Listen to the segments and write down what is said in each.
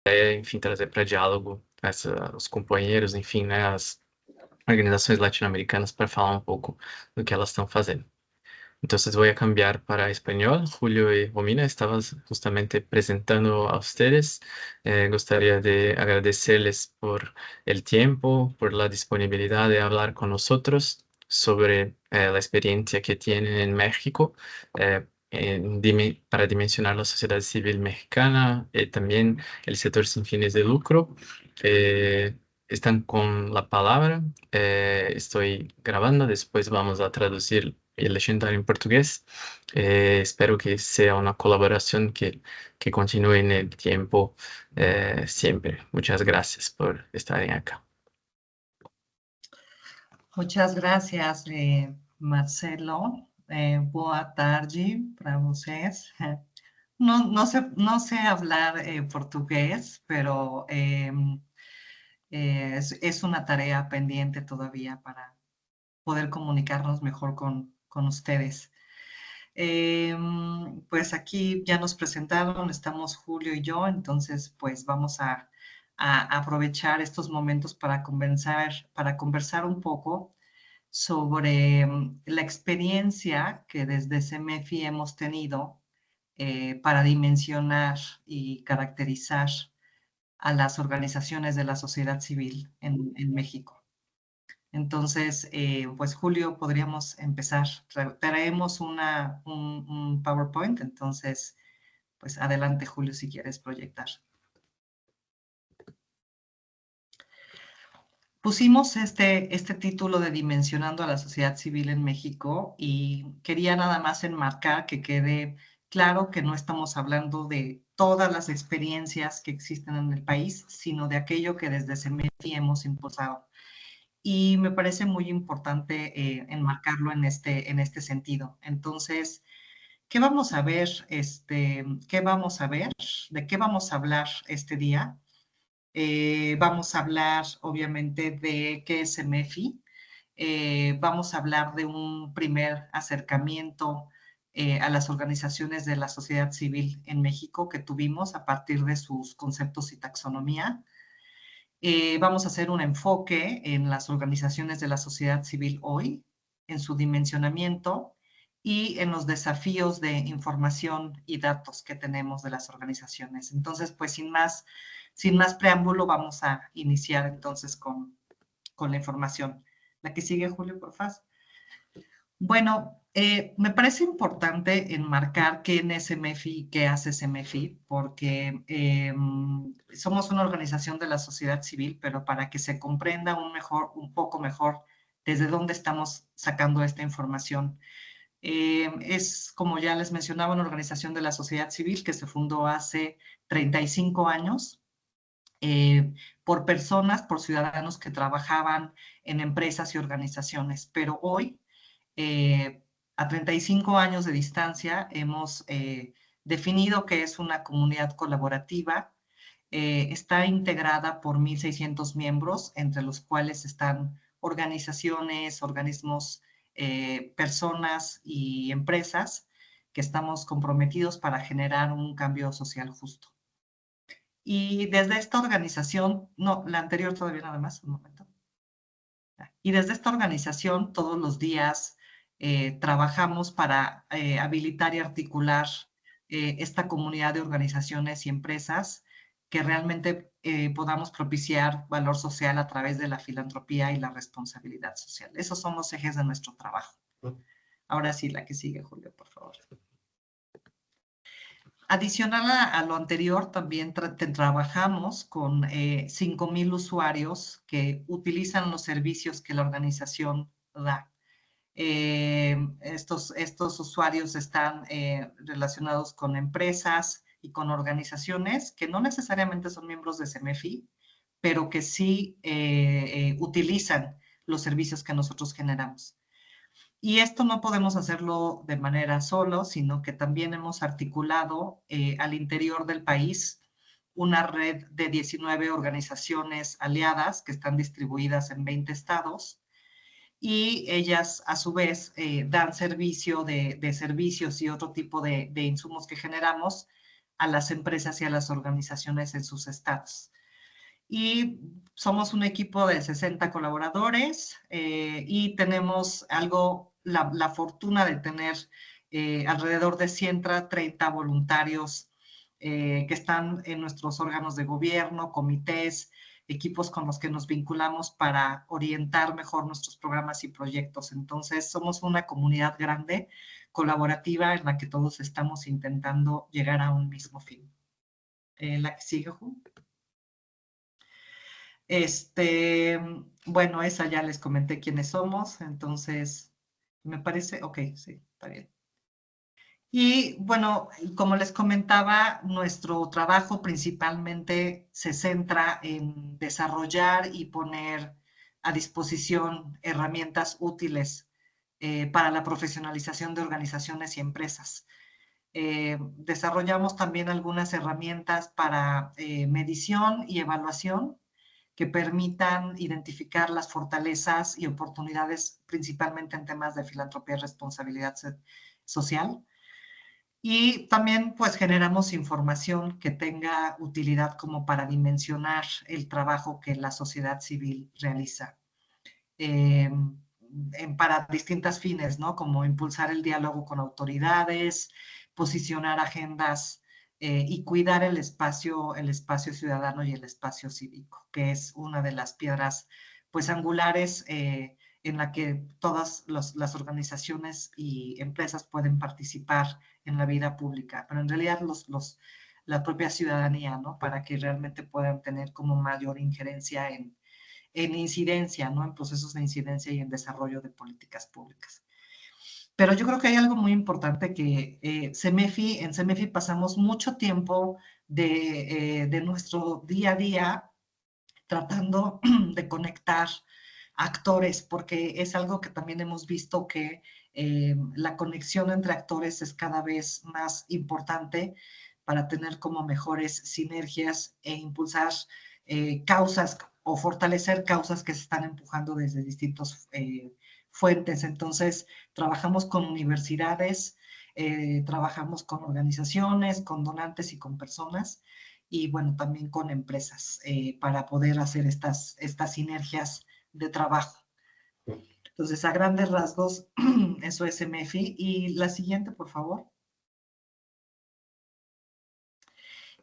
enfim, trazer para diálogo os companheiros, enfim, né, as organizações latino-americanas para falar um pouco do que elas estão fazendo. Entonces voy a cambiar para español. Julio y Romina, estabas justamente presentando a ustedes. Gustaría de agradecerles por el tiempo, por la disponibilidad de hablar con nosotros sobre la experiencia que tienen en México para dimensionar la sociedad civil mexicana y también el sector sin fines de lucro. Están con la palabra. Estoy grabando, después vamos a traducir y leyendo en portugués. Espero que sea una colaboración que continúe en el tiempo siempre. Muchas gracias por estar acá. Muchas gracias, Marcelo. Boa tarde para vocês. No sé hablar portugués, pero es una tarea pendiente todavía para poder comunicarnos mejor con ustedes. Pues aquí ya nos presentaron, estamos Julio y yo, entonces pues vamos a aprovechar estos momentos para conversar un poco sobre la experiencia que desde CEMEFI hemos tenido para dimensionar y caracterizar a las organizaciones de la sociedad civil en México. Entonces, pues Julio, podríamos empezar. Traemos un PowerPoint, entonces, pues adelante Julio, si quieres proyectar. Pusimos este título de Dimensionando a la Sociedad Civil en México y quería nada más enmarcar que quede claro que no estamos hablando de todas las experiencias que existen en el país, sino de aquello que desde CEMEFI hemos impulsado. Y me parece muy importante enmarcarlo en este sentido. Entonces, ¿qué vamos a ver? ¿Qué vamos a ver? ¿De qué vamos a hablar este día? Vamos a hablar, obviamente, de qué es CEMEFI. Vamos a hablar de un primer acercamiento a las organizaciones de la sociedad civil en México que tuvimos a partir de sus conceptos y taxonomía. Vamos a hacer un enfoque en las organizaciones de la sociedad civil hoy, en su dimensionamiento y en los desafíos de información y datos que tenemos de las organizaciones. Entonces, pues sin más preámbulo, vamos a iniciar entonces con la información. La que sigue, Julio, por favor. Bueno, me parece importante enmarcar qué es CEMEFI y qué hace CEMEFI, porque somos una organización de la sociedad civil, pero para que se comprenda un poco mejor desde dónde estamos sacando esta información. Es, como ya les mencionaba, una organización de la sociedad civil que se fundó hace 35 años por personas, por ciudadanos que trabajaban en empresas y organizaciones, pero hoy a 35 años de distancia hemos definido que es una comunidad colaborativa. Está integrada por 1,600 miembros, entre los cuales están organizaciones, organismos, personas y empresas que estamos comprometidos para generar un cambio social justo. Y desde esta organización, no, la anterior todavía nada más, un momento. Y desde esta organización todos los días trabajamos para habilitar y articular esta comunidad de organizaciones y empresas que realmente podamos propiciar valor social a través de la filantropía y la responsabilidad social. Esos son los ejes de nuestro trabajo. Ahora sí, la que sigue, Julio, por favor. Adicional a lo anterior, también trabajamos con 5,000 usuarios que utilizan los servicios que la organización da. Estos usuarios están relacionados con empresas y con organizaciones que no necesariamente son miembros de CEMEFI, pero que sí utilizan los servicios que nosotros generamos. Y esto no podemos hacerlo de manera solo, sino que también hemos articulado al interior del país una red de 19 organizaciones aliadas que están distribuidas en 20 estados y ellas a su vez dan servicio de servicios y otro tipo de insumos que generamos a las empresas y a las organizaciones en sus estados. Y somos un equipo de 60 colaboradores y tenemos la fortuna de tener alrededor de 130 voluntarios que están en nuestros órganos de gobierno, comités, equipos con los que nos vinculamos para orientar mejor nuestros programas y proyectos. Entonces, somos una comunidad grande, colaborativa, en la que todos estamos intentando llegar a un mismo fin. La que sigue, Ju. Bueno, esa ya les comenté quiénes somos, entonces, me parece, ok, sí, está bien. Y bueno, como les comentaba, nuestro trabajo principalmente se centra en desarrollar y poner a disposición herramientas útiles para la profesionalización de organizaciones y empresas. Desarrollamos también algunas herramientas para medición y evaluación que permitan identificar las fortalezas y oportunidades, principalmente en temas de filantropía y responsabilidad social. Y también pues generamos información que tenga utilidad como para dimensionar el trabajo que la sociedad civil realiza para distintas fines, ¿no? Como impulsar el diálogo con autoridades, posicionar agendas y cuidar el espacio ciudadano y el espacio cívico, que es una de las piedras pues angulares en la que todas las organizaciones y empresas pueden participar en la vida pública, pero en realidad la propia ciudadanía, ¿no? Para que realmente puedan tener como mayor injerencia en incidencia, ¿no? En procesos de incidencia y en desarrollo de políticas públicas. Pero yo creo que hay algo muy importante que en CEMEFI pasamos mucho tiempo de nuestro día a día tratando de conectar actores, porque es algo que también hemos visto que la conexión entre actores es cada vez más importante para tener como mejores sinergias e impulsar causas o fortalecer causas que se están empujando desde distintos fuentes. Entonces, trabajamos con universidades, trabajamos con organizaciones, con donantes y con personas, y bueno, también con empresas para poder hacer estas sinergias de trabajo. Entonces, a grandes rasgos, eso es CEMEFI. Y la siguiente, por favor.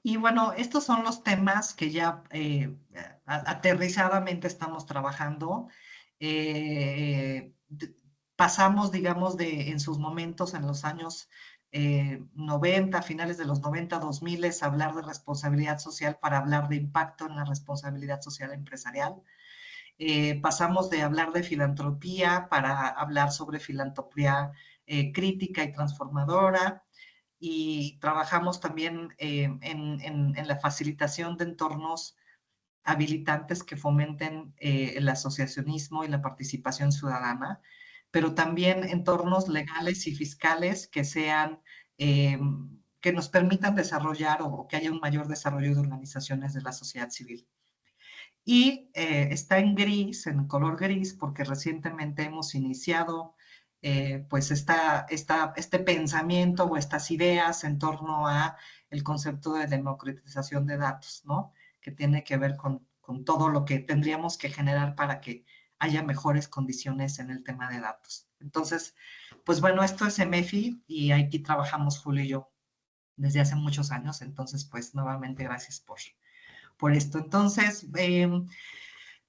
Y bueno, estos son los temas que ya aterrizadamente estamos trabajando. Pasamos, digamos, en sus momentos, en los años 90, finales de los 90, 2000, a hablar de responsabilidad social para hablar de impacto en la responsabilidad social empresarial. Pasamos de hablar de filantropía para hablar sobre filantropía crítica y transformadora, y trabajamos también en la facilitación de entornos habilitantes que fomenten el asociacionismo y la participación ciudadana, pero también entornos legales y fiscales que sean, que nos permitan desarrollar o que haya un mayor desarrollo de organizaciones de la sociedad civil. Y está en gris, en color gris, porque recientemente hemos iniciado pues este pensamiento o estas ideas en torno a el concepto de democratización de datos, ¿no? Que tiene que ver con todo lo que tendríamos que generar para que haya mejores condiciones en el tema de datos. Entonces, pues bueno, esto es MEFI y aquí trabajamos Julio y yo desde hace muchos años. Entonces, pues nuevamente gracias por esto. Entonces,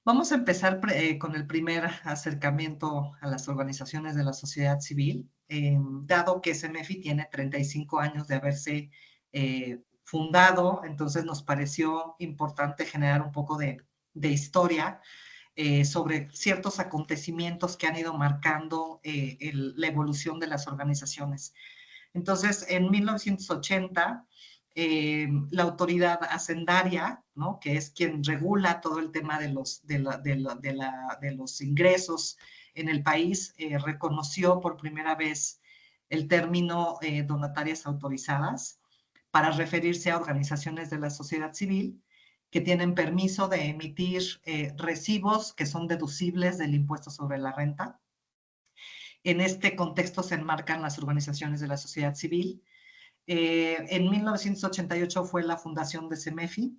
vamos a empezar con el primer acercamiento a las organizaciones de la sociedad civil, dado que CEMEFI tiene 35 años de haberse fundado. Entonces nos pareció importante generar un poco de historia sobre ciertos acontecimientos que han ido marcando la evolución de las organizaciones. Entonces, en 1980, la autoridad hacendaria, ¿no? Que es quien regula todo el tema de los ingresos en el país, reconoció por primera vez el término donatarias autorizadas para referirse a organizaciones de la sociedad civil que tienen permiso de emitir recibos que son deducibles del impuesto sobre la renta. En este contexto se enmarcan las organizaciones de la sociedad civil, En 1988 fue la fundación de CEMEFI.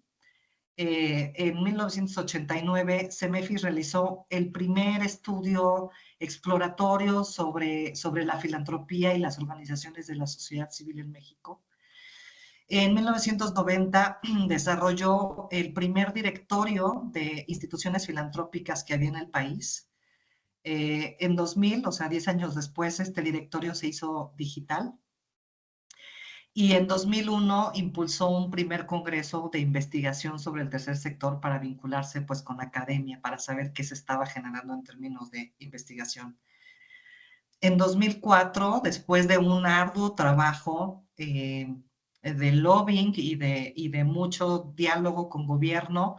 En 1989, CEMEFI realizó el primer estudio exploratorio sobre la filantropía y las organizaciones de la sociedad civil en México. En 1990 desarrolló el primer directorio de instituciones filantrópicas que había en el país. En 2000, o sea, 10 años después, este directorio se hizo digital. Y en 2001 impulsó un primer congreso de investigación sobre el tercer sector para vincularse pues con la academia, para saber qué se estaba generando en términos de investigación. En 2004, después de un arduo trabajo de lobbying y de mucho diálogo con gobierno,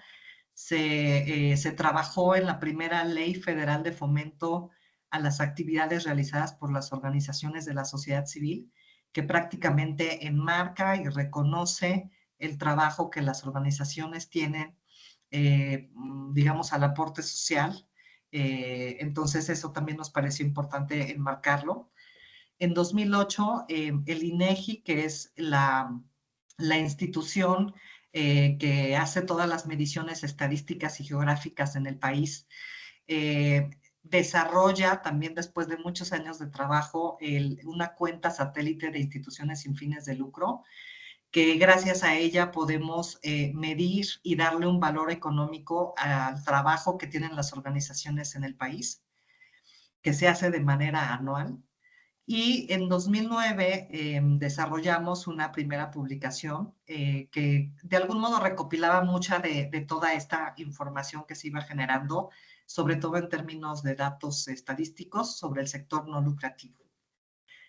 se trabajó en la primera ley federal de fomento a las actividades realizadas por las organizaciones de la sociedad civil, que prácticamente enmarca y reconoce el trabajo que las organizaciones tienen, digamos, al aporte social. Entonces, eso también nos pareció importante enmarcarlo. En 2008, el INEGI, que es la institución que hace todas las mediciones estadísticas y geográficas en el país, desarrolla también después de muchos años de trabajo una cuenta satélite de instituciones sin fines de lucro, que gracias a ella podemos medir y darle un valor económico al trabajo que tienen las organizaciones en el país, que se hace de manera anual. Y en 2009 desarrollamos una primera publicación que de algún modo recopilaba mucha de toda esta información que se iba generando, sobre todo en términos de datos estadísticos sobre el sector no lucrativo.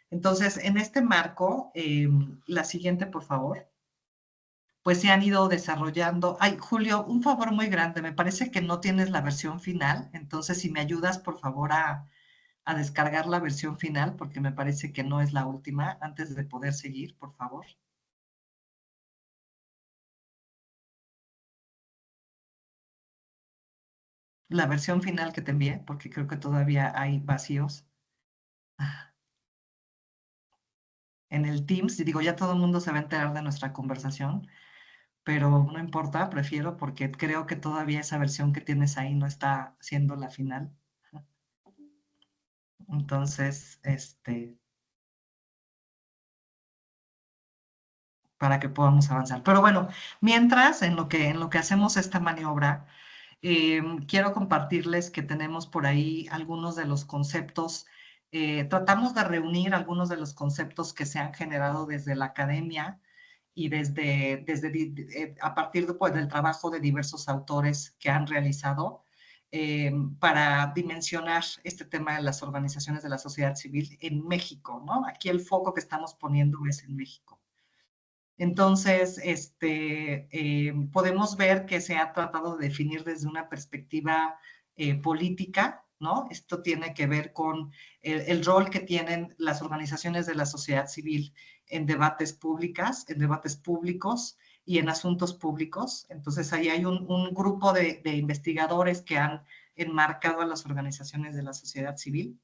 Entonces, en este marco, la siguiente, por favor, pues se han ido desarrollando. Ay, Julio, un favor muy grande, me parece que no tienes la versión final, entonces si me ayudas, por favor, a descargar la versión final, porque me parece que no es la última, antes de poder seguir, por favor. La versión final que te envié, porque creo que todavía hay vacíos en el Teams. Y digo, ya todo el mundo se va a enterar de nuestra conversación, pero no importa, prefiero porque creo que todavía esa versión que tienes ahí no está siendo la final. Entonces, para que podamos avanzar. Pero bueno, mientras, en lo que hacemos esta maniobra, quiero compartirles que tenemos por ahí algunos de los conceptos, tratamos de reunir algunos de los conceptos que se han generado desde la academia y a partir de, pues, del trabajo de diversos autores que han realizado para dimensionar este tema de las organizaciones de la sociedad civil en México, ¿no? Aquí el foco que estamos poniendo es en México. Entonces, podemos ver que se ha tratado de definir desde una perspectiva política, ¿no? Esto tiene que ver con el rol que tienen las organizaciones de la sociedad civil en debates públicos y en asuntos públicos. Entonces, ahí hay un grupo de investigadores que han enmarcado a las organizaciones de la sociedad civil.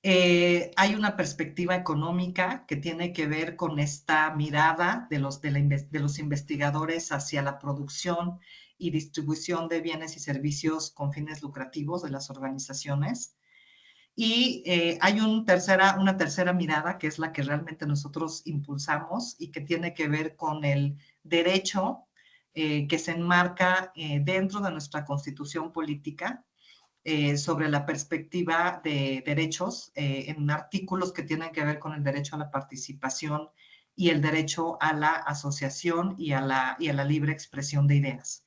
Hay una perspectiva económica que tiene que ver con esta mirada de los investigadores hacia la producción y distribución de bienes y servicios con fines lucrativos de las organizaciones. Y hay una tercera mirada, que es la que realmente nosotros impulsamos y que tiene que ver con el derecho que se enmarca dentro de nuestra constitución política, sobre la perspectiva de derechos en artículos que tienen que ver con el derecho a la participación y el derecho a la asociación y a la libre expresión de ideas,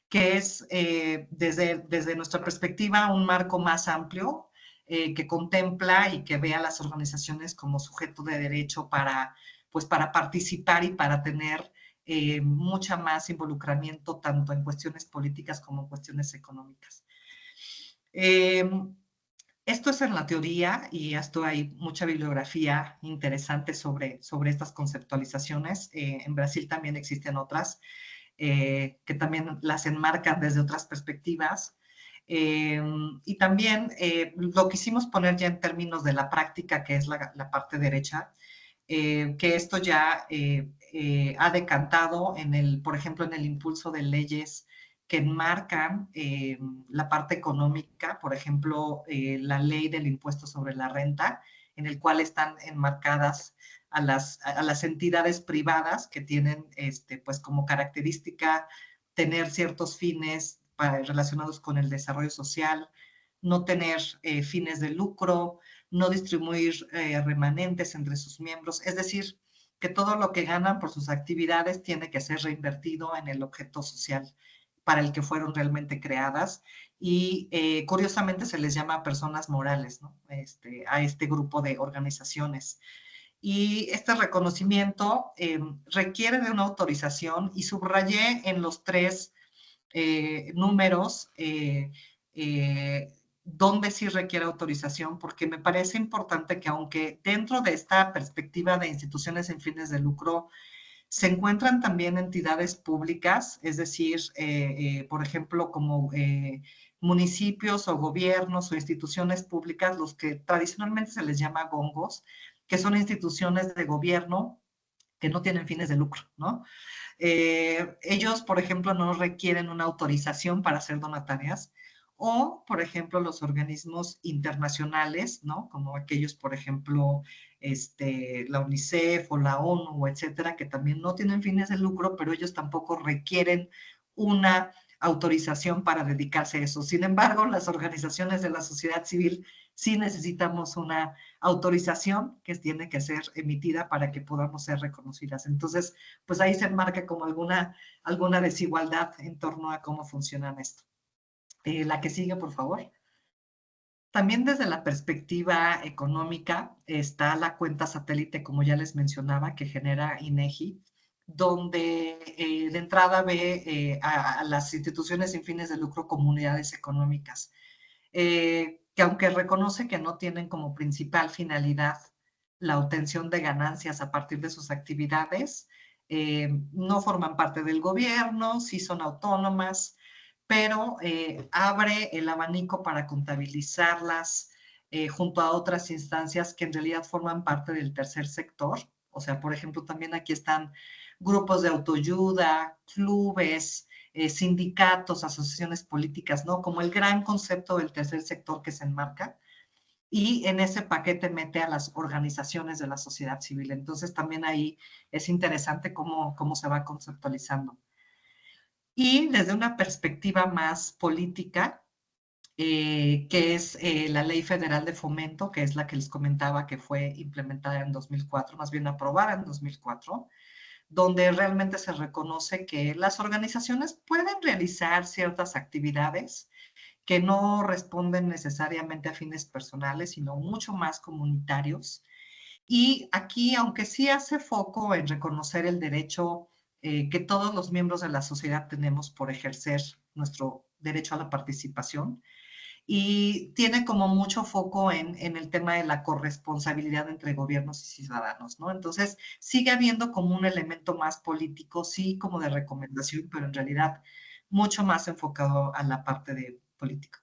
que es desde nuestra perspectiva un marco más amplio que contempla y que ve a las organizaciones como sujeto de derecho pues para participar y para tener mucha más involucramiento tanto en cuestiones políticas como en cuestiones económicas. Esto es en la teoría y esto hay mucha bibliografía interesante sobre estas conceptualizaciones. En Brasil también existen otras que también las enmarcan desde otras perspectivas. Y también lo quisimos poner ya en términos de la práctica, que es la parte derecha, que esto ya ha decantado por ejemplo, en el impulso de leyes que enmarcan la parte económica, por ejemplo, la ley del impuesto sobre la renta, en el cual están enmarcadas a las entidades privadas que tienen pues como característica tener ciertos fines relacionados con el desarrollo social, no tener fines de lucro, no distribuir remanentes entre sus miembros, es decir, que todo lo que ganan por sus actividades tiene que ser reinvertido en el objeto social para el que fueron realmente creadas y curiosamente se les llama personas morales, ¿no? A este grupo de organizaciones. Y este reconocimiento requiere de una autorización y subrayé en los tres números donde sí requiere autorización, porque me parece importante que aunque dentro de esta perspectiva de instituciones sin fines de lucro se encuentran también entidades públicas, es decir, por ejemplo, como municipios o gobiernos o instituciones públicas, los que tradicionalmente se les llama gongos, que son instituciones de gobierno que no tienen fines de lucro, ¿no? Ellos, por ejemplo, no requieren una autorización para ser donatarias, o, por ejemplo, los organismos internacionales, ¿no? Como aquellos, por ejemplo, la UNICEF o la ONU, etcétera, que también no tienen fines de lucro, pero ellos tampoco requieren una autorización para dedicarse a eso. Sin embargo, las organizaciones de la sociedad civil sí necesitamos una autorización que tiene que ser emitida para que podamos ser reconocidas. Entonces, pues ahí se enmarca como alguna desigualdad en torno a cómo funcionan esto. La que sigue, por favor. También desde la perspectiva económica está la cuenta satélite, como ya les mencionaba, que genera INEGI, donde de entrada ve a las instituciones sin fines de lucro como unidades económicas, que aunque reconoce que no tienen como principal finalidad la obtención de ganancias a partir de sus actividades, no forman parte del gobierno, sí son autónomas, pero abre el abanico para contabilizarlas junto a otras instancias que en realidad forman parte del tercer sector. O sea, por ejemplo, también aquí están grupos de autoayuda, clubes, sindicatos, asociaciones políticas, ¿no? Como el gran concepto del tercer sector que se enmarca. Y en ese paquete mete a las organizaciones de la sociedad civil. Entonces también ahí es interesante cómo se va conceptualizando. Y desde una perspectiva más política, que es la Ley Federal de Fomento, que es la que les comentaba que fue implementada en 2004, más bien aprobada en 2004, donde realmente se reconoce que las organizaciones pueden realizar ciertas actividades que no responden necesariamente a fines personales, sino mucho más comunitarios. Y aquí, aunque sí hace foco en reconocer el derecho que todos los miembros de la sociedad tenemos por ejercer nuestro derecho a la participación, y tiene como mucho foco en el tema de la corresponsabilidad entre gobiernos y ciudadanos, ¿no? Entonces, sigue habiendo como un elemento más político, sí, como de recomendación, pero en realidad mucho más enfocado a la parte de política.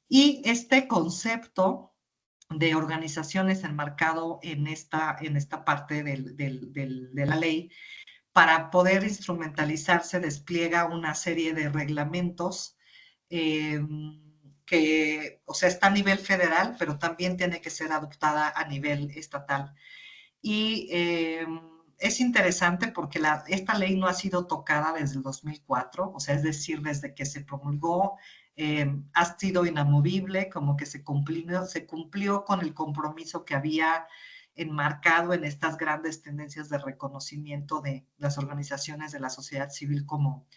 Y este concepto de organizaciones enmarcado en esta parte de la ley, para poder instrumentalizarse despliega una serie de reglamentos que, o sea, está a nivel federal, pero también tiene que ser adoptada a nivel estatal. Y es interesante porque esta ley no ha sido tocada desde el 2004, o sea, es decir, desde que se promulgó, ha sido inamovible, como que se cumplió con el compromiso que había enmarcado en estas grandes tendencias de reconocimiento de las organizaciones de la sociedad civil como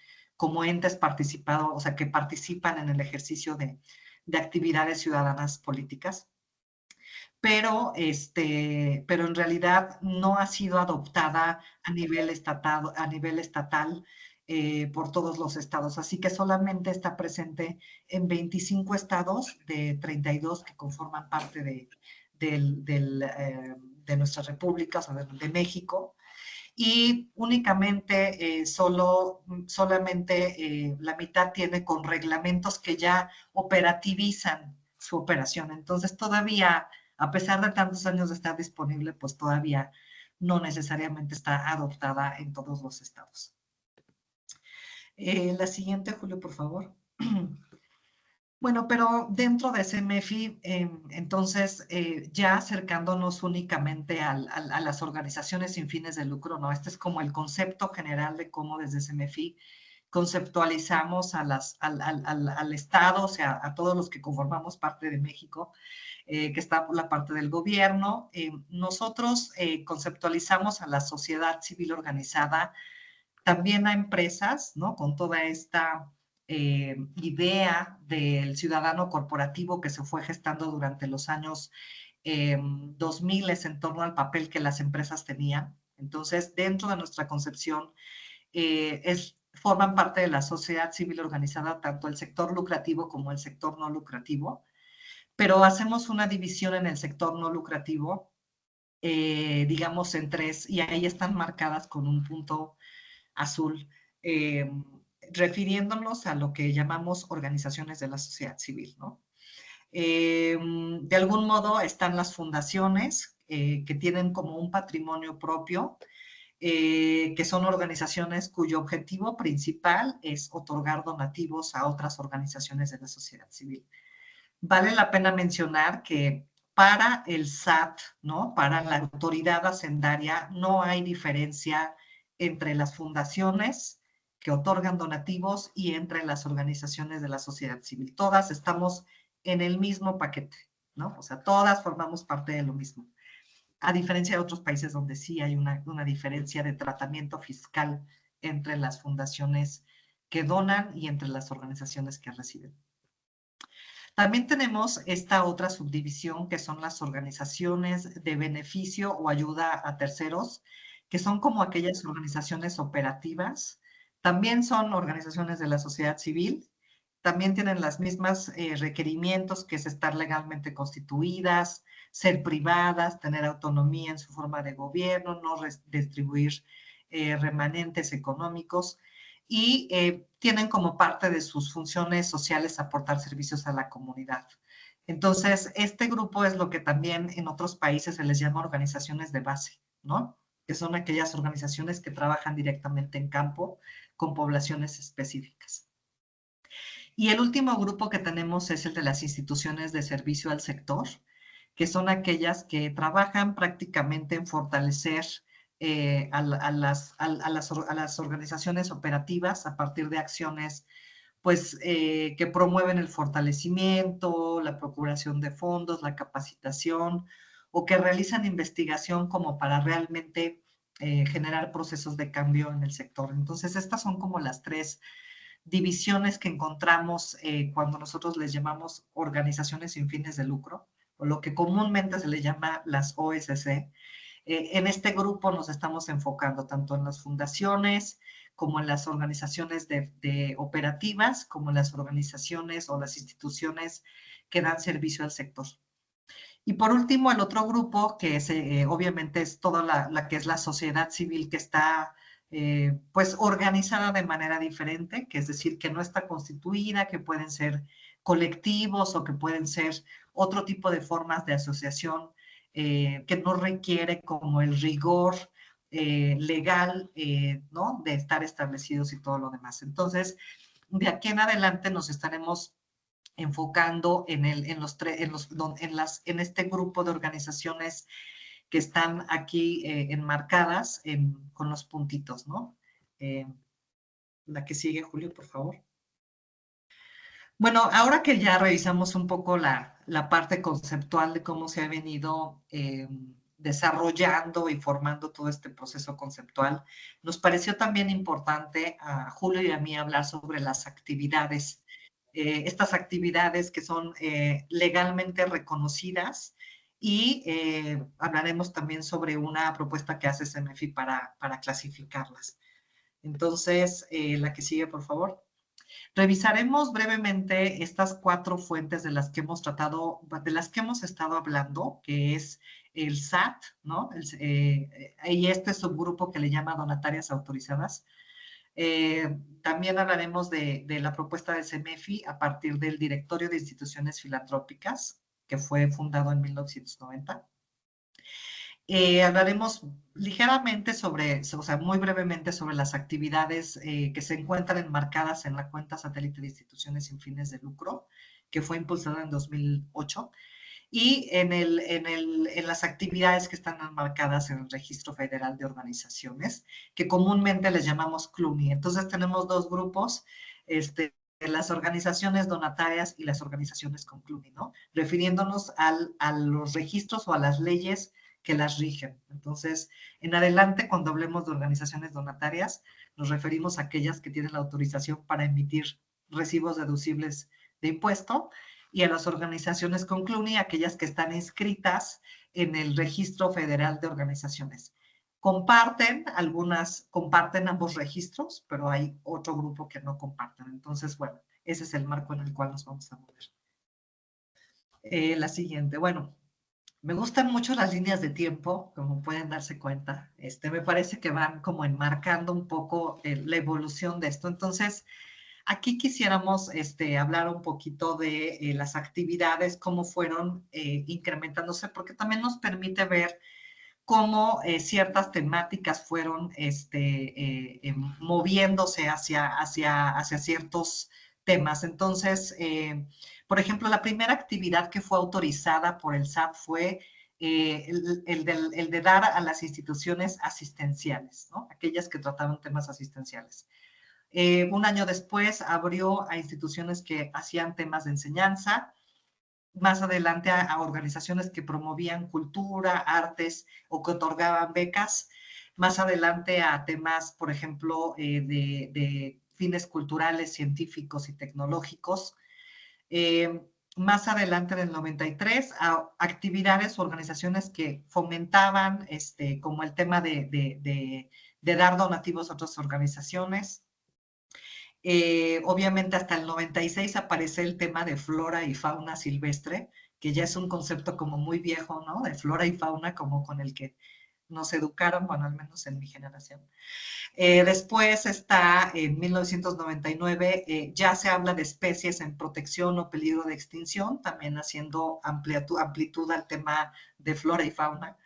entes participados, o sea, que participan en el ejercicio de actividades ciudadanas políticas. Pero en realidad no ha sido adoptada a nivel estatal por todos los estados. Así que solamente está presente en 25 estados de 32 que conforman parte de nuestra república, o sea, de México. Y únicamente, solamente la mitad tiene con reglamentos que ya operativizan su operación. Entonces, todavía, a pesar de tantos años de estar disponible, pues todavía no necesariamente está adoptada en todos los estados. La siguiente, Julio, por favor. Bueno, pero dentro de CEMEFI, entonces, ya acercándonos únicamente a las organizaciones sin fines de lucro, ¿no? Este es como el concepto general de cómo desde CEMEFI conceptualizamos al Estado, o sea, a todos los que conformamos parte de México, que está por la parte del gobierno. Nosotros conceptualizamos a la sociedad civil organizada, también a empresas, ¿no? Con toda esta idea del ciudadano corporativo que se fue gestando durante los años 2000 en torno al papel que las empresas tenían. Entonces, dentro de nuestra concepción, forman parte de la sociedad civil organizada, tanto el sector lucrativo como el sector no lucrativo, pero hacemos una división en el sector no lucrativo, digamos en tres, y ahí están marcadas con un punto azul, refiriéndonos a lo que llamamos organizaciones de la sociedad civil, ¿no? De algún modo están las fundaciones que tienen como un patrimonio propio, que son organizaciones cuyo objetivo principal es otorgar donativos a otras organizaciones de la sociedad civil. Vale la pena mencionar que para el SAT, ¿no? Para la autoridad hacendaria, no hay diferencia entre las fundaciones que otorgan donativos y entre las organizaciones de la sociedad civil. Todas estamos en el mismo paquete, ¿no? O sea, todas formamos parte de lo mismo. A diferencia de otros países donde sí hay una diferencia de tratamiento fiscal entre las fundaciones que donan y entre las organizaciones que reciben. También tenemos esta otra subdivisión que son las organizaciones de beneficio o ayuda a terceros, que son como aquellas organizaciones operativas. También son organizaciones de la sociedad civil. También tienen las mismas requerimientos, que es estar legalmente constituidas, ser privadas, tener autonomía en su forma de gobierno, no distribuir remanentes económicos, y tienen como parte de sus funciones sociales aportar servicios a la comunidad. Entonces, este grupo es lo que también en otros países se les llama organizaciones de base, ¿no? Que son aquellas organizaciones que trabajan directamente en campo con poblaciones específicas. Y el último grupo que tenemos es el de las instituciones de servicio al sector, que son aquellas que trabajan prácticamente en fortalecer a las organizaciones operativas a partir de acciones pues, que promueven el fortalecimiento, la procuración de fondos, la capacitación, o que realizan investigación como para realmente generar procesos de cambio en el sector. Entonces, estas son como las tres divisiones que encontramos cuando nosotros les llamamos organizaciones sin fines de lucro, o lo que comúnmente se le llama las OSC. En este grupo nos estamos enfocando tanto en las fundaciones como en las organizaciones de operativas, como en las organizaciones o las instituciones que dan servicio al sector. Y por último, el otro grupo, que es, obviamente es toda la que es la sociedad civil, que está pues organizada de manera diferente, que es decir, que no está constituida, que pueden ser colectivos o que pueden ser otro tipo de formas de asociación que no requiere como el rigor legal, ¿no? De estar establecidos y todo lo demás. Entonces, de aquí en adelante nos estaremos enfocando en este grupo de organizaciones que están aquí enmarcadas con los puntitos, ¿no? La que sigue, Julio, por favor. Bueno, ahora que ya revisamos un poco la parte conceptual de cómo se ha venido desarrollando y formando todo este proceso conceptual, nos pareció también importante a Julio y a mí hablar sobre las actividades, estas actividades que son legalmente reconocidas, y hablaremos también sobre una propuesta que hace CEMEFI para clasificarlas. Entonces, la que sigue, por favor. Revisaremos brevemente estas 4 fuentes de las que hemos estado hablando, que es el SAT, ¿no? Y este subgrupo que le llama donatarias autorizadas. También hablaremos de la propuesta de CEMEFI a partir del Directorio de Instituciones Filantrópicas, que fue fundado en 1990. Hablaremos ligeramente o sea, muy brevemente sobre las actividades que se encuentran enmarcadas en la cuenta satélite de instituciones sin fines de lucro, que fue impulsada en 2008, y en las actividades que están enmarcadas en el Registro Federal de Organizaciones, que comúnmente les llamamos CLUNY. Entonces tenemos dos grupos, las organizaciones donatarias y las organizaciones con CLUNY, ¿no? Refiriéndonos a los registros o a las leyes que las rigen. Entonces, en adelante, cuando hablemos de organizaciones donatarias, nos referimos a aquellas que tienen la autorización para emitir recibos deducibles de impuesto, y a las organizaciones con CLUNY, aquellas que están inscritas en el Registro Federal de Organizaciones. Comparten ambos registros, pero hay otro grupo que no comparten. Entonces, bueno, ese es el marco en el cual nos vamos a mover. La siguiente, bueno, me gustan mucho las líneas de tiempo, como pueden darse cuenta. Me parece que van como enmarcando un poco la evolución de esto. Entonces, aquí quisiéramos hablar un poquito de las actividades, cómo fueron incrementándose, porque también nos permite ver cómo ciertas temáticas fueron moviéndose hacia ciertos temas. Entonces, por ejemplo, la primera actividad que fue autorizada por el SAT fue el de dar a las instituciones asistenciales, ¿no? Aquellas que trataban temas asistenciales. Un año después abrió a instituciones que hacían temas de enseñanza, más adelante a organizaciones que promovían cultura, artes o que otorgaban becas, más adelante a temas, por ejemplo, de fines culturales, científicos y tecnológicos. Más adelante, en el 93, a actividades o organizaciones que fomentaban como el tema de dar donativos a otras organizaciones. Obviamente hasta el 96 aparece el tema de flora y fauna silvestre, que ya es un concepto como muy viejo, ¿no? De flora y fauna, como con el que nos educaron, bueno, al menos en mi generación. Después está en 1999, ya se habla de especies en protección o peligro de extinción, también haciendo amplitud al tema de flora y fauna.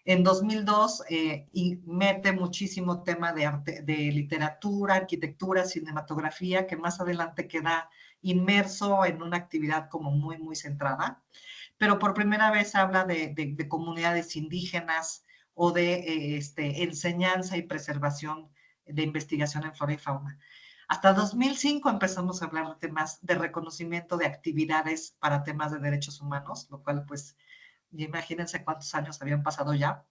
En 2002 y mete muchísimo tema de arte, de literatura, arquitectura, cinematografía, que más adelante queda inmerso en una actividad como muy, muy centrada. Pero por primera vez habla de comunidades indígenas o de enseñanza y preservación de investigación en flora y fauna. Hasta 2005 empezamos a hablar de temas de reconocimiento de actividades para temas de derechos humanos, lo cual pues y imagínense cuántos años habían pasado ya.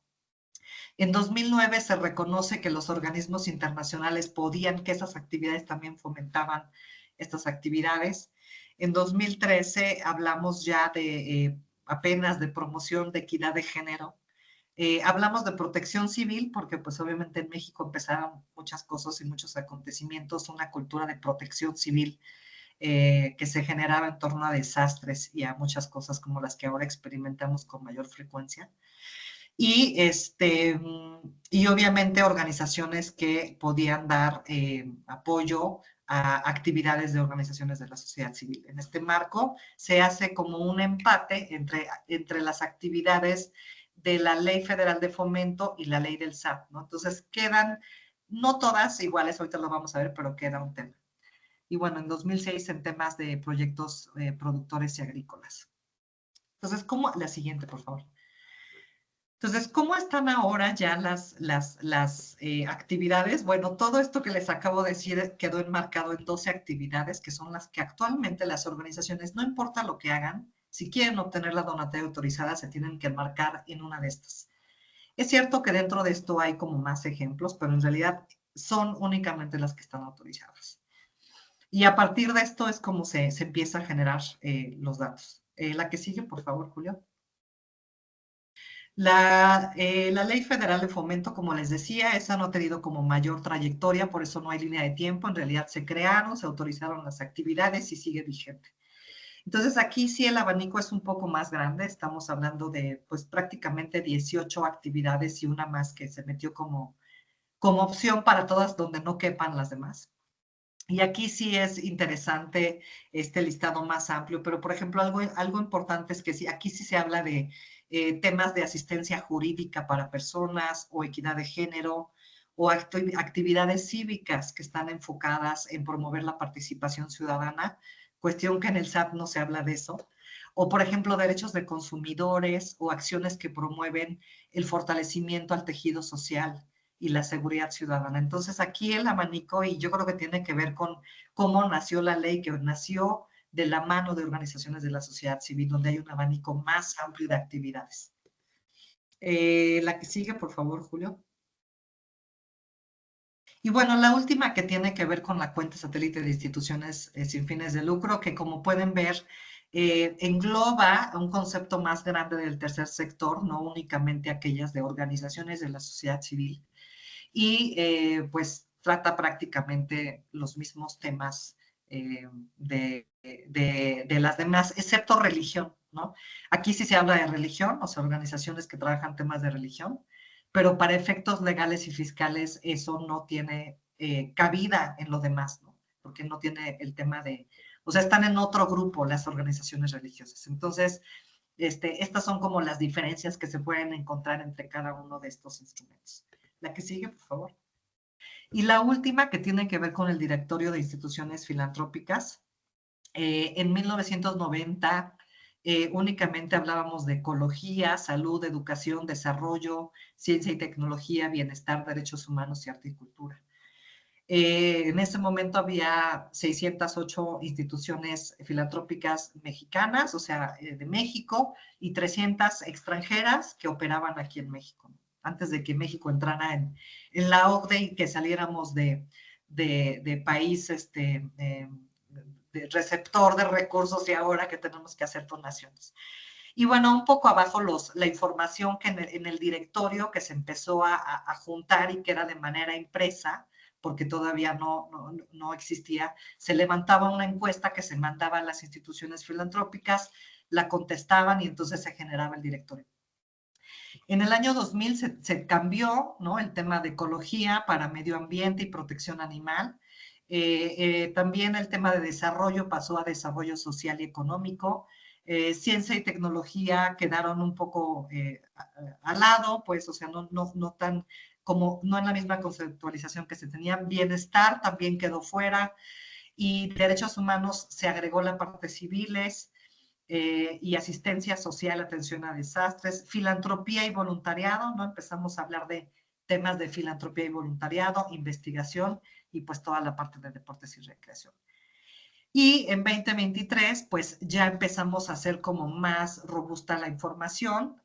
En 2009 se reconoce que los organismos internacionales podían, que esas actividades también fomentaban estas actividades. En 2013 hablamos ya de apenas de promoción de equidad de género. Hablamos de protección civil porque pues obviamente en México empezaron muchas cosas y muchos acontecimientos, una cultura de protección civil que se generaba en torno a desastres y a muchas cosas como las que ahora experimentamos con mayor frecuencia. Y, y obviamente organizaciones que podían dar apoyo a actividades de organizaciones de la sociedad civil. En este marco se hace como un empate entre las actividades de la Ley Federal de Fomento y la ley del SAT, ¿no? Entonces quedan, no todas iguales, ahorita lo vamos a ver, pero queda un tema. Y bueno, en 2006 en temas de proyectos productores y agrícolas. Entonces, ¿cómo? La siguiente, por favor. Entonces, ¿cómo están ahora ya las actividades? Bueno, todo esto que les acabo de decir quedó enmarcado en 12 actividades, que son las que actualmente las organizaciones, no importa lo que hagan, si quieren obtener la donataria autorizada, se tienen que enmarcar en una de estas. Es cierto que dentro de esto hay como más ejemplos, pero en realidad son únicamente las que están autorizadas. Y a partir de esto es como se empieza a generar los datos. La que sigue, por favor, Julio. La Ley Federal de Fomento, como les decía, esa no ha tenido como mayor trayectoria, por eso no hay línea de tiempo. En realidad se crearon, se autorizaron las actividades y sigue vigente. Entonces aquí sí el abanico es un poco más grande. Estamos hablando de pues prácticamente 18 actividades y una más que se metió como opción para todas donde no quepan las demás. Y aquí sí es interesante este listado más amplio, pero por ejemplo algo importante es que sí, aquí sí se habla de temas de asistencia jurídica para personas o equidad de género, o actividades cívicas que están enfocadas en promover la participación ciudadana, cuestión que en el SAT no se habla de eso, o por ejemplo derechos de consumidores o acciones que promueven el fortalecimiento al tejido social y la seguridad ciudadana. Entonces aquí el abanico, y yo creo que tiene que ver con cómo nació la ley, que nació de la mano de organizaciones de la sociedad civil, donde hay un abanico más amplio de actividades. La que sigue, por favor, Julio. Y bueno, la última que tiene que ver con la cuenta satélite de instituciones sin fines de lucro, que como pueden ver, engloba un concepto más grande del tercer sector, no únicamente aquellas de organizaciones de la sociedad civil, y pues trata prácticamente los mismos temas de las demás, excepto religión, ¿no? Aquí sí se habla de religión, o sea, organizaciones que trabajan temas de religión, pero para efectos legales y fiscales eso no tiene cabida en lo demás, ¿no? Porque no tiene el tema de, o sea, están en otro grupo las organizaciones religiosas. Entonces, estas son como las diferencias que se pueden encontrar entre cada uno de estos instrumentos. La que sigue, por favor. Y la última, que tiene que ver con el Directorio de Instituciones Filantrópicas. En 1990 únicamente hablábamos de ecología, salud, educación, desarrollo, ciencia y tecnología, bienestar, derechos humanos y arte y cultura. En ese momento había 608 instituciones filantrópicas mexicanas, o sea, de México, y 300 extranjeras que operaban aquí en México, antes de que México entrara en la OCDE y que saliéramos de país de receptor de recursos y ahora que tenemos que hacer donaciones. Y bueno, un poco abajo la información que en el directorio que se empezó a juntar y que era de manera impresa, porque todavía no existía, se levantaba una encuesta que se mandaba a las instituciones filantrópicas, la contestaban y entonces se generaba el directorio. En el año 2000 se cambió, ¿no?, el tema de ecología para medio ambiente y protección animal. También el tema de desarrollo pasó a desarrollo social y económico. Ciencia y tecnología quedaron un poco al lado, pues, o sea, no tan como, no en la misma conceptualización que se tenía. Bienestar también quedó fuera y derechos humanos se agregó la parte civiles y asistencia social, atención a desastres, filantropía y voluntariado, ¿no? Empezamos a hablar de temas de filantropía y voluntariado, investigación y pues toda la parte de deportes y recreación. Y en 2023, pues ya empezamos a hacer como más robusta la información.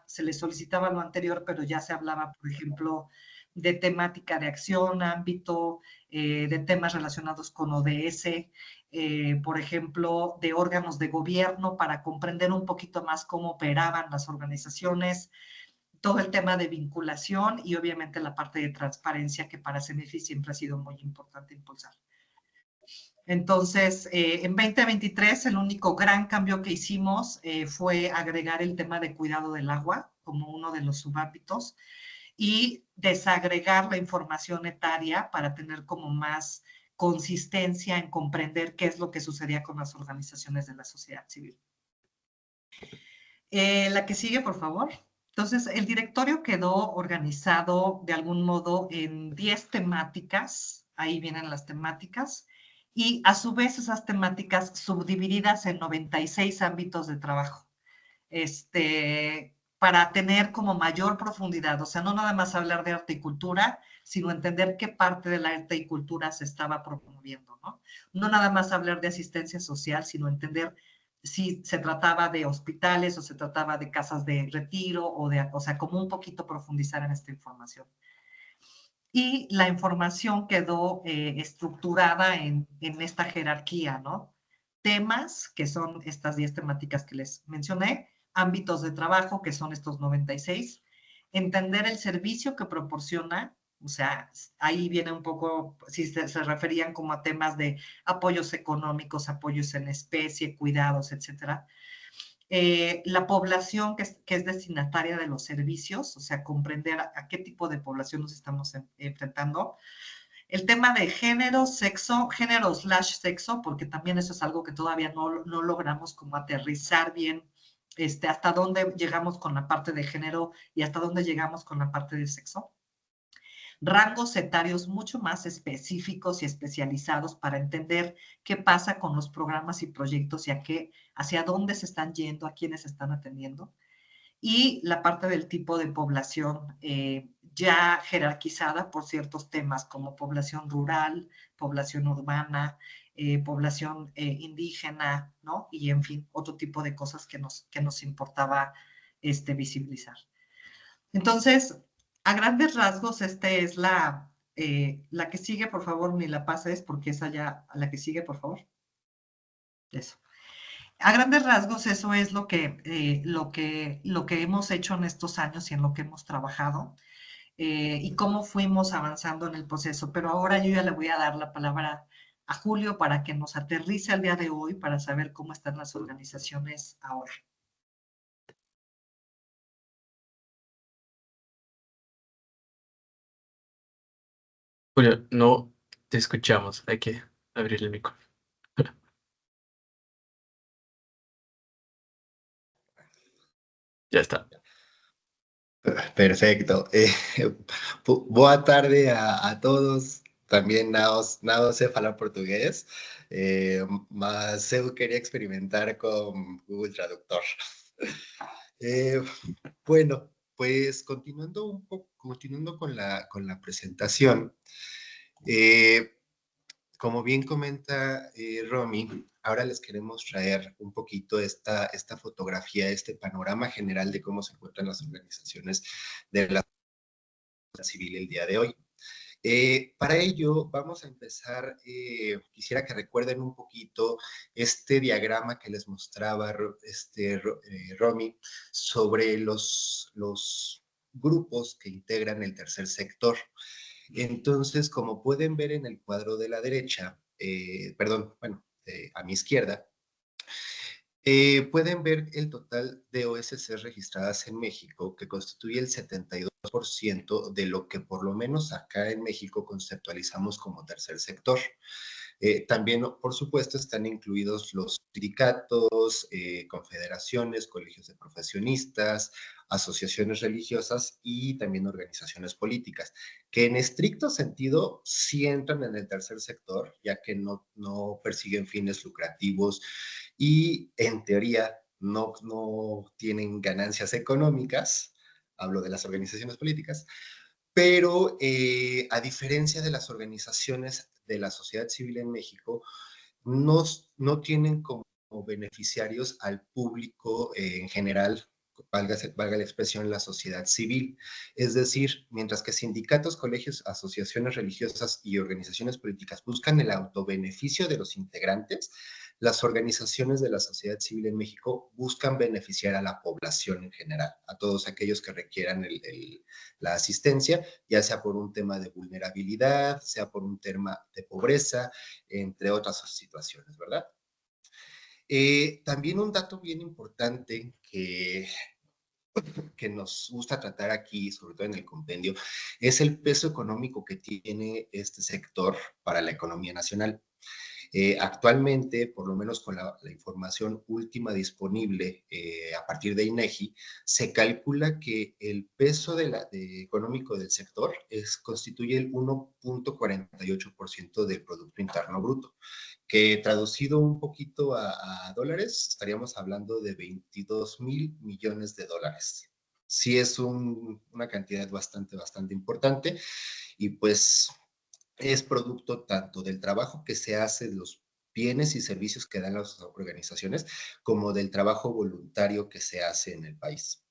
Se le solicitaba lo anterior, pero ya se hablaba, por ejemplo, de temática de acción, ámbito, de temas relacionados con ODS, por ejemplo, de órganos de gobierno para comprender un poquito más cómo operaban las organizaciones, todo el tema de vinculación y obviamente la parte de transparencia que para CEMEFI siempre ha sido muy importante impulsar. Entonces, en 2023 el único gran cambio que hicimos fue agregar el tema de cuidado del agua como uno de los subámbitos y desagregar la información etaria para tener como más consistencia en comprender qué es lo que sucedía con las organizaciones de la sociedad civil. La que sigue, por favor. Entonces, el directorio quedó organizado de algún modo en 10 temáticas, ahí vienen las temáticas, y a su vez esas temáticas subdivididas en 96 ámbitos de trabajo, para tener como mayor profundidad, o sea, no nada más hablar de arte y cultura, sino entender qué parte de la arte y cultura se estaba promoviendo, ¿no? No nada más hablar de asistencia social, sino entender si se trataba de hospitales o se trataba de casas de retiro o sea, como un poquito profundizar en esta información. Y la información quedó estructurada en esta jerarquía, ¿no? Temas, que son estas 10 temáticas que les mencioné, ámbitos de trabajo, que son estos 96, entender el servicio que proporciona, o sea, ahí viene un poco, si se referían como a temas de apoyos económicos, apoyos en especie, cuidados, etcétera. La población que es destinataria de los servicios, o sea, comprender a qué tipo de población nos estamos enfrentando. El tema de género, sexo, género/sexo, porque también eso es algo que todavía no logramos como aterrizar bien hasta dónde llegamos con la parte de género y hasta dónde llegamos con la parte de sexo. Rangos etarios mucho más específicos y especializados para entender qué pasa con los programas y proyectos y hacia dónde se están yendo, a quiénes están atendiendo. Y la parte del tipo de población ya jerarquizada por ciertos temas como población rural, población urbana, población indígena, ¿no? Y en fin, otro tipo de cosas que nos importaba visibilizar. Entonces, a grandes rasgos, es la que sigue, por favor, ni la pases, porque esa ya, la que sigue, por favor. Eso. A grandes rasgos, eso es lo que hemos hecho en estos años y en lo que hemos trabajado y cómo fuimos avanzando en el proceso. Pero ahora yo ya le voy a dar la palabra a Julio para que nos aterrice al día de hoy para saber cómo están las organizaciones ahora. Julio, no te escuchamos. Hay que abrir el micrófono. Ya está. Perfecto. Boa tarde a todos. También nada sé falar portugués, mas eu quería experimentar con Google Traductor. Eh, bueno, pues continuando un poco, continuando con la presentación, eh, como bien comenta Romy, ahora les queremos traer un poquito esta fotografía, este panorama general de cómo se encuentran las organizaciones de la sociedad civil el día de hoy. Para ello, vamos a empezar, quisiera que recuerden un poquito este diagrama que les mostraba Romy sobre los grupos que integran el tercer sector. Entonces, como pueden ver en el cuadro de la derecha, a mi izquierda, pueden ver el total de OSC registradas en México, que constituye el 72% de lo que por lo menos acá en México conceptualizamos como tercer sector. También, por supuesto, están incluidos los sindicatos, confederaciones, colegios de profesionistas, asociaciones religiosas y también organizaciones políticas, que en estricto sentido sí entran en el tercer sector, ya que no persiguen fines lucrativos y en teoría no tienen ganancias económicas, hablo de las organizaciones políticas, pero a diferencia de las organizaciones de la sociedad civil en México, no tienen como beneficiarios al público en general, valga la expresión, la sociedad civil. Es decir, mientras que sindicatos, colegios, asociaciones religiosas y organizaciones políticas buscan el autobeneficio de los integrantes, las organizaciones de la sociedad civil en México buscan beneficiar a la población en general, a todos aquellos que requieran la asistencia, ya sea por un tema de vulnerabilidad, sea por un tema de pobreza, entre otras situaciones, ¿verdad? También un dato bien importante que nos gusta tratar aquí, sobre todo en el compendio, es el peso económico que tiene este sector para la economía nacional. Actualmente, por lo menos con la información última disponible a partir de INEGI, se calcula que el peso económico del sector constituye el 1.48% del Producto Interno Bruto, que traducido un poquito a dólares, estaríamos hablando de 22,000 millones de dólares. Sí es una cantidad bastante importante y pues es producto tanto del trabajo que se hace, de los bienes y servicios que dan las organizaciones, como del trabajo voluntario que se hace en el país.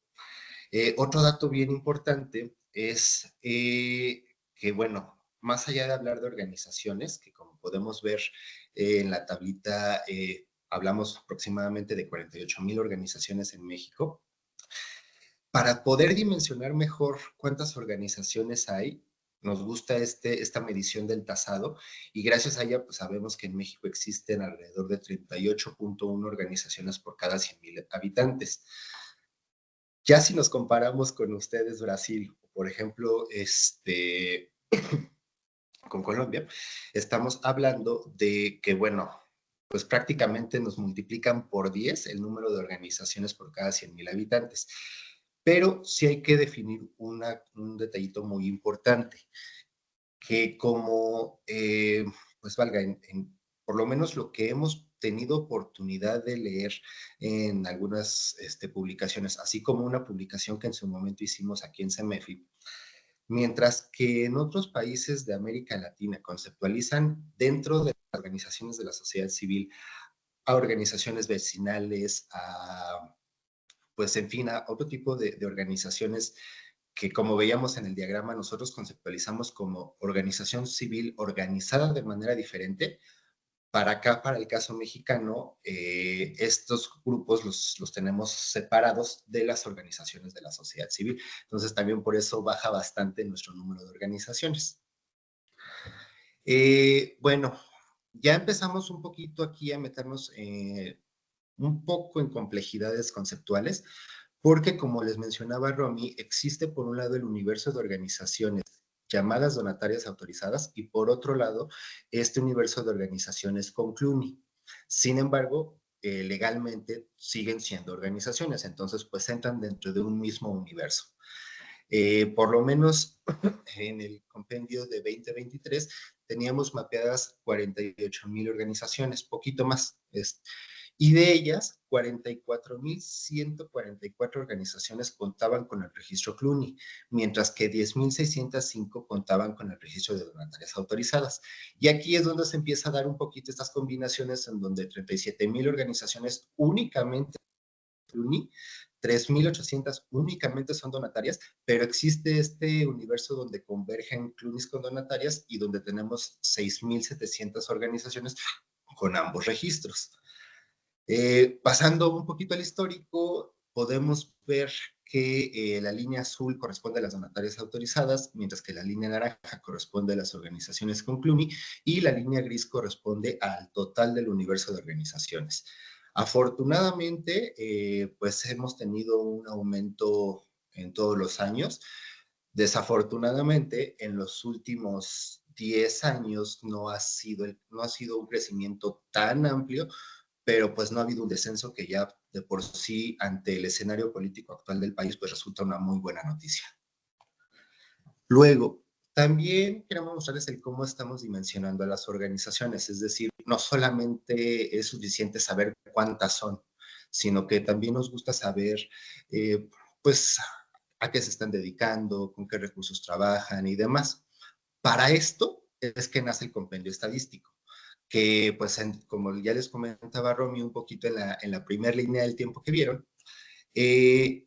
Otro dato bien importante es que, bueno, más allá de hablar de organizaciones, que como podemos ver en la tablita, hablamos aproximadamente de 48,000 organizaciones en México. Para poder dimensionar mejor cuántas organizaciones hay, nos gusta esta medición del tasado y gracias a ella pues sabemos que en México existen alrededor de 38.1 organizaciones por cada 100,000 habitantes. Ya si nos comparamos con ustedes, Brasil, por ejemplo, con Colombia, estamos hablando de que, bueno, pues prácticamente nos multiplican por 10 el número de organizaciones por cada 100,000 habitantes. Pero sí hay que definir un detallito muy importante, que como, pues valga, por lo menos lo que hemos tenido oportunidad de leer en algunas publicaciones, así como una publicación que en su momento hicimos aquí en CEMEFI, mientras que en otros países de América Latina conceptualizan dentro de las organizaciones de la sociedad civil a organizaciones vecinales, pues en fin, a otro tipo de organizaciones que, como veíamos en el diagrama, nosotros conceptualizamos como organización civil organizada de manera diferente. Para acá, para el caso mexicano, estos grupos los tenemos separados de las organizaciones de la sociedad civil. Entonces, también por eso baja bastante nuestro número de organizaciones. Bueno, ya empezamos un poquito aquí a meternos un poco en complejidades conceptuales, porque como les mencionaba Romy, existe por un lado el universo de organizaciones llamadas donatarias autorizadas y por otro lado este universo de organizaciones con CLUNY. Sin embargo, legalmente siguen siendo organizaciones, entonces pues entran dentro de un mismo universo. Por lo menos en el compendio de 2023 teníamos mapeadas 48,000 organizaciones, poquito más. Y de ellas, 44,144 organizaciones contaban con el registro CLUNY, mientras que 10,605 contaban con el registro de donatarias autorizadas. Y aquí es donde se empieza a dar un poquito estas combinaciones en donde 37,000 organizaciones únicamente CLUNY, 3,800 únicamente son donatarias, pero existe este universo donde convergen CLUNYs con donatarias y donde tenemos 6,700 organizaciones con ambos registros. Pasando un poquito al histórico, podemos ver que la línea azul corresponde a las donatarias autorizadas, mientras que la línea naranja corresponde a las organizaciones con CLUNY y la línea gris corresponde al total del universo de organizaciones. Afortunadamente, pues hemos tenido un aumento en todos los años. Desafortunadamente, en los últimos 10 años no ha sido un crecimiento tan amplio, pero pues no ha habido un descenso que ya de por sí ante el escenario político actual del país pues resulta una muy buena noticia. Luego, también queremos mostrarles el cómo estamos dimensionando a las organizaciones, es decir, no solamente es suficiente saber cuántas son, sino que también nos gusta saber, pues, a qué se están dedicando, con qué recursos trabajan y demás. Para esto es que nace el compendio estadístico, que pues como ya les comentaba Romy un poquito en la primera línea del tiempo que vieron, en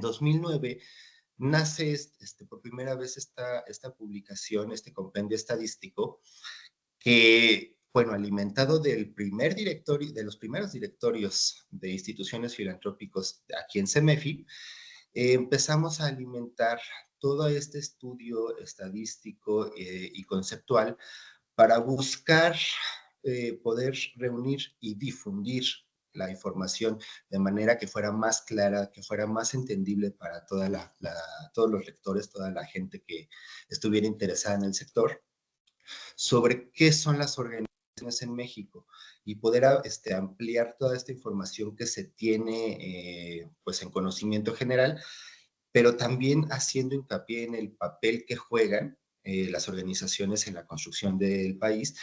2009 nace por primera vez esta publicación, este compendio estadístico, que, bueno, alimentado del primer directorio, de los primeros directorios de instituciones filantrópicos aquí en CEMEFI, empezamos a alimentar todo este estudio estadístico y conceptual para buscar poder reunir y difundir la información de manera que fuera más clara, que fuera más entendible para todos los lectores, toda la gente que estuviera interesada en el sector, sobre qué son las organizaciones en México y poder ampliar toda esta información que se tiene pues en conocimiento general, pero también haciendo hincapié en el papel que juegan las organizaciones en la construcción del país,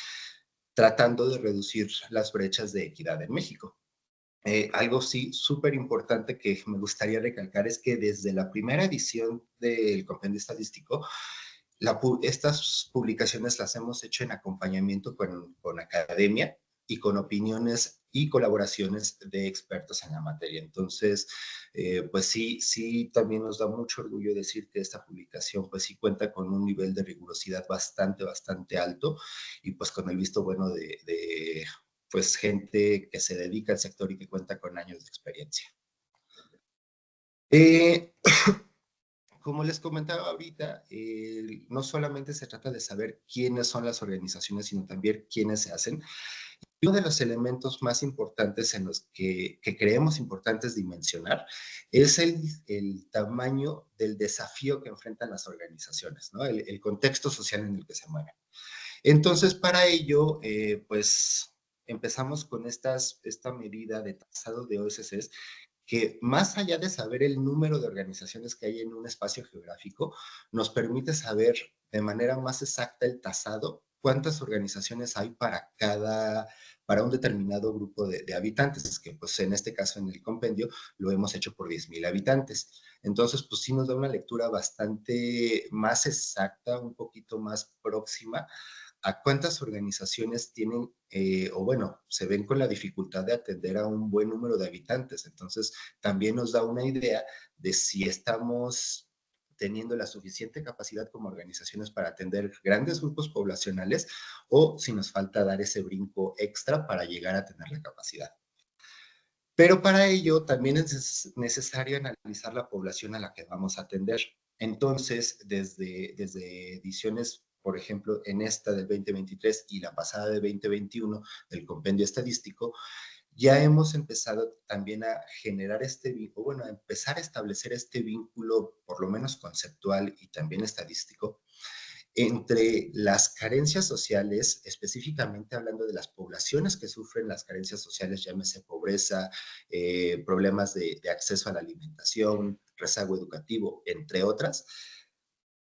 tratando de reducir las brechas de equidad en México. Algo sí súper importante que me gustaría recalcar es que desde la primera edición del compendio estadístico, estas publicaciones las hemos hecho en acompañamiento con academia y con opiniones y colaboraciones de expertos en la materia. Entonces, pues sí, también nos da mucho orgullo decir que esta publicación, pues sí cuenta con un nivel de rigurosidad bastante alto y pues con el visto bueno de pues gente que se dedica al sector y que cuenta con años de experiencia. Como les comentaba ahorita, no solamente se trata de saber quiénes son las organizaciones, sino también quiénes se hacen. Uno de los elementos más importantes en los que creemos importantes dimensionar es el tamaño del desafío que enfrentan las organizaciones, ¿no? El contexto social en el que se mueven. Entonces, para ello, pues empezamos con esta medida de tasado de OSCs, que más allá de saber el número de organizaciones que hay en un espacio geográfico, nos permite saber de manera más exacta el tasado, cuántas organizaciones hay para un determinado grupo de habitantes, que pues en este caso en el compendio lo hemos hecho por 10,000 habitantes. Entonces, pues sí nos da una lectura bastante más exacta, un poquito más próxima a cuántas organizaciones tienen, o bueno, se ven con la dificultad de atender a un buen número de habitantes. Entonces, también nos da una idea de si estamos teniendo la suficiente capacidad como organizaciones para atender grandes grupos poblacionales o si nos falta dar ese brinco extra para llegar a tener la capacidad. Pero para ello también es necesario analizar la población a la que vamos a atender. Entonces, desde ediciones, por ejemplo, en esta del 2023 y la pasada de 2021 del compendio estadístico, ya hemos empezado también a generar este vínculo, bueno, a empezar a establecer este vínculo, por lo menos conceptual y también estadístico, entre las carencias sociales, específicamente hablando de las poblaciones que sufren las carencias sociales, llámese pobreza, problemas de acceso a la alimentación, rezago educativo, entre otras,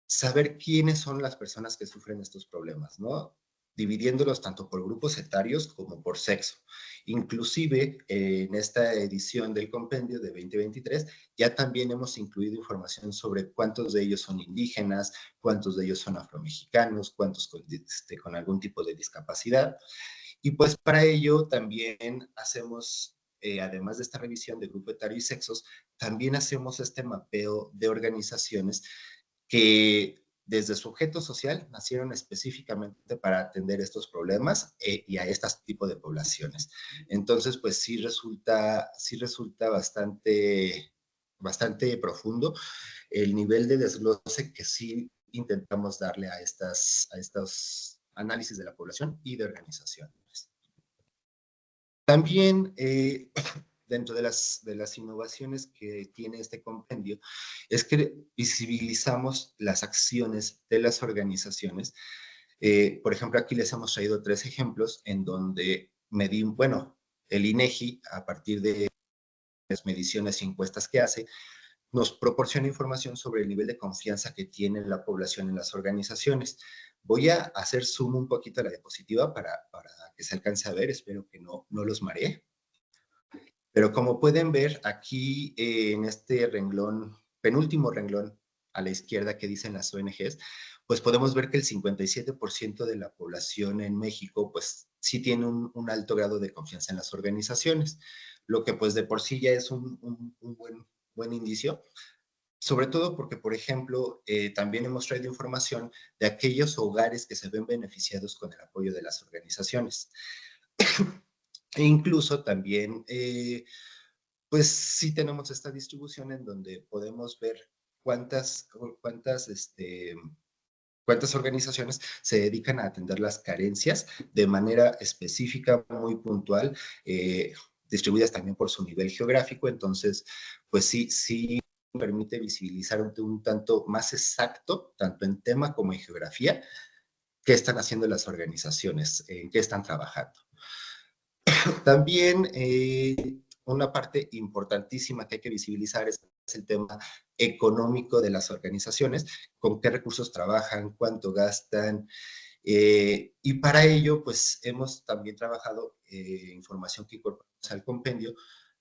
saber quiénes son las personas que sufren estos problemas, ¿no? Dividiéndolos tanto por grupos etarios como por sexo. Inclusive, en esta edición del compendio de 2023, ya también hemos incluido información sobre cuántos de ellos son indígenas, cuántos de ellos son afromexicanos, cuántos con algún tipo de discapacidad. Y pues para ello también hacemos, además de esta revisión de grupo etario y sexos, también hacemos este mapeo de organizaciones que desde su objeto social nacieron específicamente para atender estos problemas y a este tipo de poblaciones. Entonces, pues sí resulta bastante profundo el nivel de desglose que sí intentamos darle a estos análisis de la población y de organizaciones. También dentro de las innovaciones que tiene este compendio es que visibilizamos las acciones de las organizaciones. Por ejemplo, aquí les hemos traído 3 ejemplos en donde el INEGI, a partir de las mediciones y encuestas que hace, nos proporciona información sobre el nivel de confianza que tiene la población en las organizaciones. Voy a hacer zoom un poquito a la diapositiva para que se alcance a ver, espero que no los maree. Pero como pueden ver aquí en este renglón, penúltimo renglón a la izquierda que dicen las ONGs, pues podemos ver que el 57% de la población en México pues sí tiene un alto grado de confianza en las organizaciones, lo que pues de por sí ya es un buen indicio, sobre todo porque, por ejemplo, también hemos traído información de aquellos hogares que se ven beneficiados con el apoyo de las organizaciones. E incluso también, pues sí tenemos esta distribución en donde podemos ver cuántas organizaciones se dedican a atender las carencias de manera específica, muy puntual, distribuidas también por su nivel geográfico. Entonces, pues sí permite visibilizar un tanto más exacto, tanto en tema como en geografía, qué están haciendo las organizaciones, en qué están trabajando. También una parte importantísima que hay que visibilizar es el tema económico de las organizaciones, con qué recursos trabajan, cuánto gastan, y para ello, pues hemos también trabajado información que incorporamos al compendio,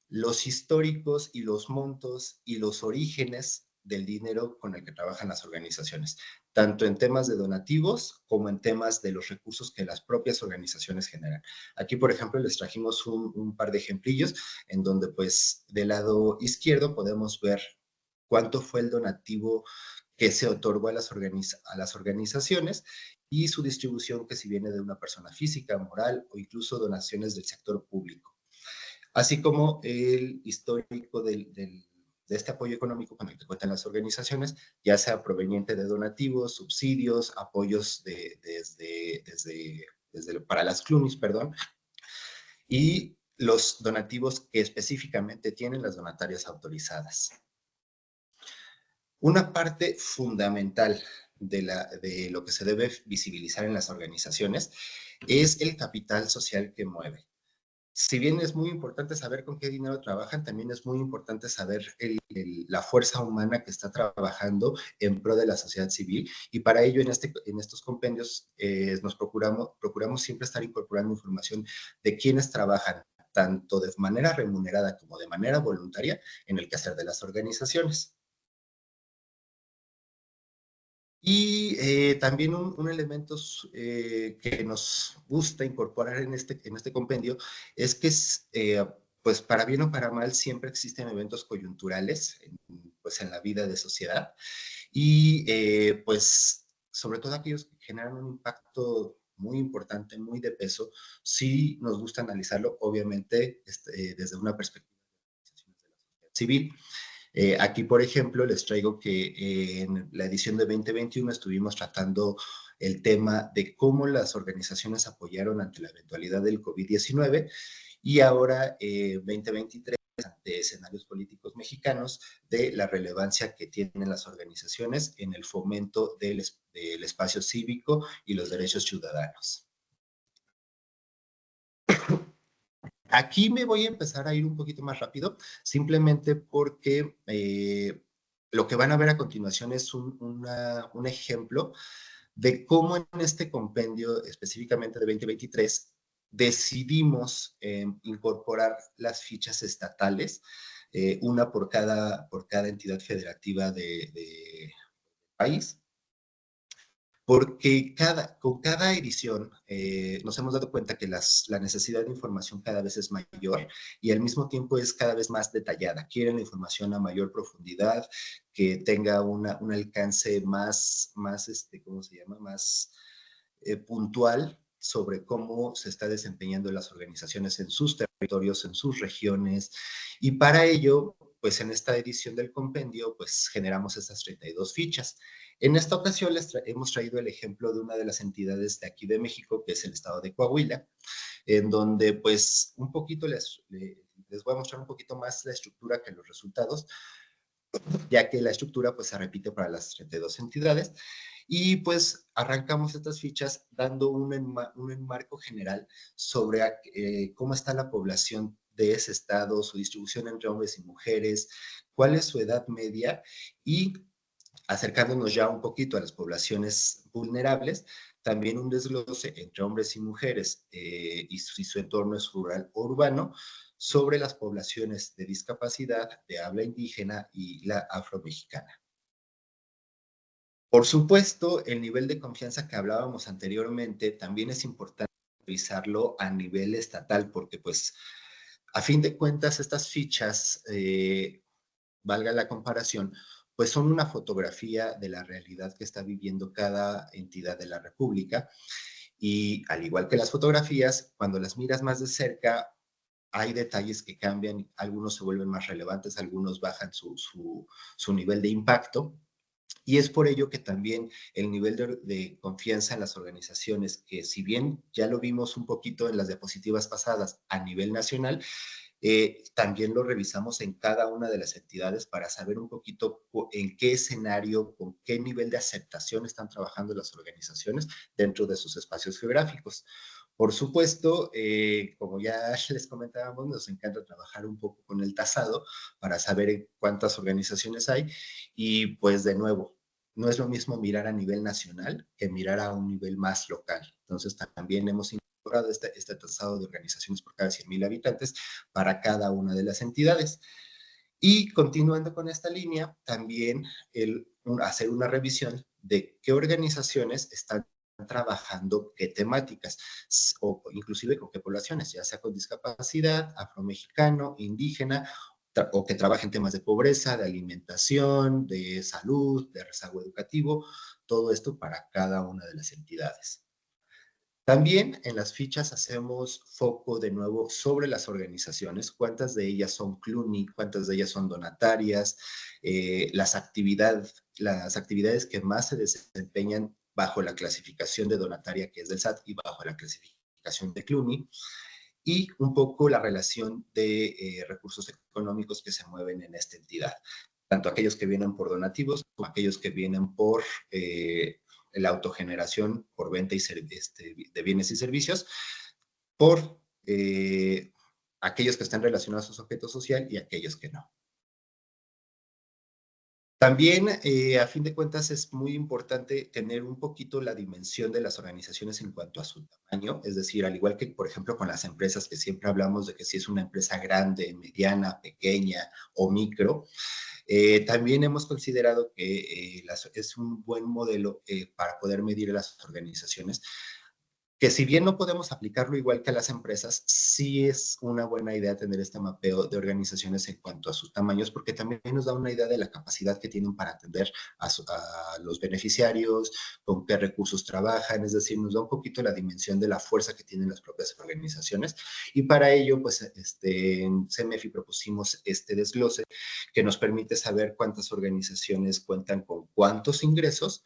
los históricos y los montos y los orígenes del dinero con el que trabajan las organizaciones, tanto en temas de donativos como en temas de los recursos que las propias organizaciones generan. Aquí, por ejemplo, les trajimos un par de ejemplillos en donde, pues, del lado izquierdo podemos ver cuánto fue el donativo que se otorgó a las organizaciones y su distribución, que si viene de una persona física, moral o incluso donaciones del sector público, así como el histórico de este apoyo económico con el que cuentan las organizaciones, ya sea proveniente de donativos, subsidios, apoyos para las CLUNYs, perdón, y los donativos que específicamente tienen las donatarias autorizadas. Una parte fundamental de lo que se debe visibilizar en las organizaciones es el capital social que mueve. Si bien es muy importante saber con qué dinero trabajan, también es muy importante saber la fuerza humana que está trabajando en pro de la sociedad civil, y para ello en estos compendios procuramos siempre estar incorporando información de quienes trabajan tanto de manera remunerada como de manera voluntaria en el quehacer de las organizaciones. Y también un elemento que nos gusta incorporar en este compendio es que, pues para bien o para mal, siempre existen eventos coyunturales pues en la vida de sociedad, y pues sobre todo aquellos que generan un impacto muy importante, muy de peso. Sí nos gusta analizarlo, obviamente, desde una perspectiva de la sociedad civil. Aquí, por ejemplo, les traigo que en la edición de 2021 estuvimos tratando el tema de cómo las organizaciones apoyaron ante la eventualidad del COVID-19, y ahora 2023 ante escenarios políticos mexicanos, de la relevancia que tienen las organizaciones en el fomento del espacio cívico y los derechos ciudadanos. Aquí me voy a empezar a ir un poquito más rápido, simplemente porque lo que van a ver a continuación es un ejemplo de cómo en este compendio, específicamente de 2023, decidimos incorporar las fichas estatales, una por cada entidad federativa de país, porque con cada edición nos hemos dado cuenta que la necesidad de información cada vez es mayor, y al mismo tiempo es cada vez más detallada. Quieren la información a mayor profundidad, que tenga un alcance más, ¿cómo se llama? Más puntual sobre cómo se está desempeñando las organizaciones en sus territorios, en sus regiones, y para ello, pues en esta edición del compendio, pues generamos estas 32 fichas. En esta ocasión hemos traído el ejemplo de una de las entidades de aquí de México, que es el estado de Coahuila, en donde pues un poquito les voy a mostrar un poquito más la estructura que los resultados, ya que la estructura pues se repite para las 32 entidades. Y pues arrancamos estas fichas dando un enmarco general sobre cómo está la población de ese estado, su distribución entre hombres y mujeres, cuál es su edad media, y acercándonos ya un poquito a las poblaciones vulnerables, también un desglose entre hombres y mujeres y su entorno es rural o urbano, sobre las poblaciones de discapacidad, de habla indígena y la afromexicana. Por supuesto, el nivel de confianza que hablábamos anteriormente también es importante revisarlo a nivel estatal, porque pues a fin de cuentas estas fichas, valga la comparación, pues son una fotografía de la realidad que está viviendo cada entidad de la República, y al igual que las fotografías, cuando las miras más de cerca, hay detalles que cambian, algunos se vuelven más relevantes, algunos bajan su nivel de impacto. Y es por ello que también el nivel de confianza en las organizaciones, que si bien ya lo vimos un poquito en las diapositivas pasadas a nivel nacional, también lo revisamos en cada una de las entidades para saber un poquito en qué escenario, con qué nivel de aceptación están trabajando las organizaciones dentro de sus espacios geográficos. Por supuesto, como ya les comentábamos, nos encanta trabajar un poco con el tasado para saber cuántas organizaciones hay, y pues de nuevo, no es lo mismo mirar a nivel nacional que mirar a un nivel más local. Entonces también hemos incorporado este tasado de organizaciones por cada 100,000 habitantes para cada una de las entidades. Y continuando con esta línea, también hacer una revisión de qué organizaciones están trabajando qué temáticas, o inclusive con qué poblaciones, ya sea con discapacidad, afromexicano, indígena, o que trabajen temas de pobreza, de alimentación, de salud, de rezago educativo, todo esto para cada una de las entidades. También en las fichas hacemos foco de nuevo sobre las organizaciones, cuántas de ellas son CLUNY, cuántas de ellas son donatarias, las actividades que más se desempeñan bajo la clasificación de donataria, que es del SAT, y bajo la clasificación de CLUNY, y un poco la relación de recursos económicos que se mueven en esta entidad. tanto aquellos que vienen por donativos como aquellos que vienen por la autogeneración, por venta de bienes y servicios, por aquellos que están relacionados a su objeto social y aquellos que no. También, a fin de cuentas, es muy importante tener un poquito la dimensión de las organizaciones en cuanto a su tamaño, es decir, al igual que, por ejemplo, con las empresas, que siempre hablamos de que si es una empresa grande, mediana, pequeña o micro, también hemos considerado que es un buen modelo para poder medir a las organizaciones, que si bien no podemos aplicarlo igual que a las empresas, sí es una buena idea tener este mapeo de organizaciones en cuanto a sus tamaños, porque también nos da una idea de la capacidad que tienen para atender a los beneficiarios, con qué recursos trabajan, es decir, nos da un poquito la dimensión de la fuerza que tienen las propias organizaciones. Y para ello, pues, en CEMEFI propusimos este desglose que nos permite saber cuántas organizaciones cuentan con cuántos ingresos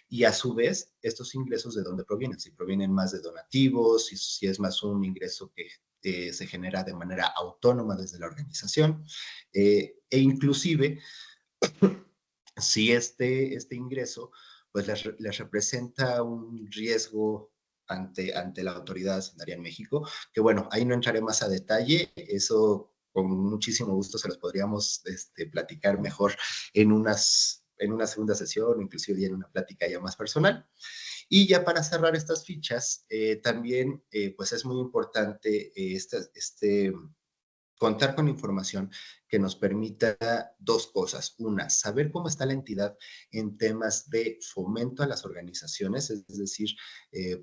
y a su vez, estos ingresos de dónde provienen, si provienen más de donativos, si es más un ingreso que se genera de manera autónoma desde la organización, e inclusive si este ingreso pues les representa un riesgo ante la autoridad hacendaria en México, que bueno, ahí no entraré más a detalle, eso con muchísimo gusto se los podríamos platicar mejor en una segunda sesión, inclusive ya en una plática ya más personal. Y ya para cerrar estas fichas, también pues es muy importante contar con información que nos permita dos cosas. Una, saber cómo está la entidad en temas de fomento a las organizaciones, es decir,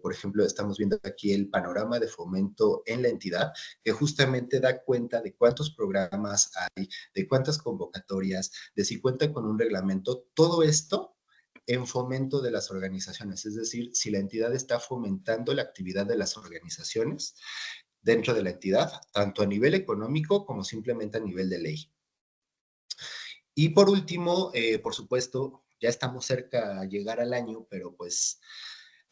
por ejemplo, estamos viendo aquí el panorama de fomento en la entidad, que justamente da cuenta de cuántos programas hay, de cuántas convocatorias, de si cuenta con un reglamento, todo esto en fomento de las organizaciones, es decir, si la entidad está fomentando la actividad de las organizaciones dentro de la entidad, tanto a nivel económico como simplemente a nivel de ley. Y por último, por supuesto, ya estamos cerca a llegar al año, pero pues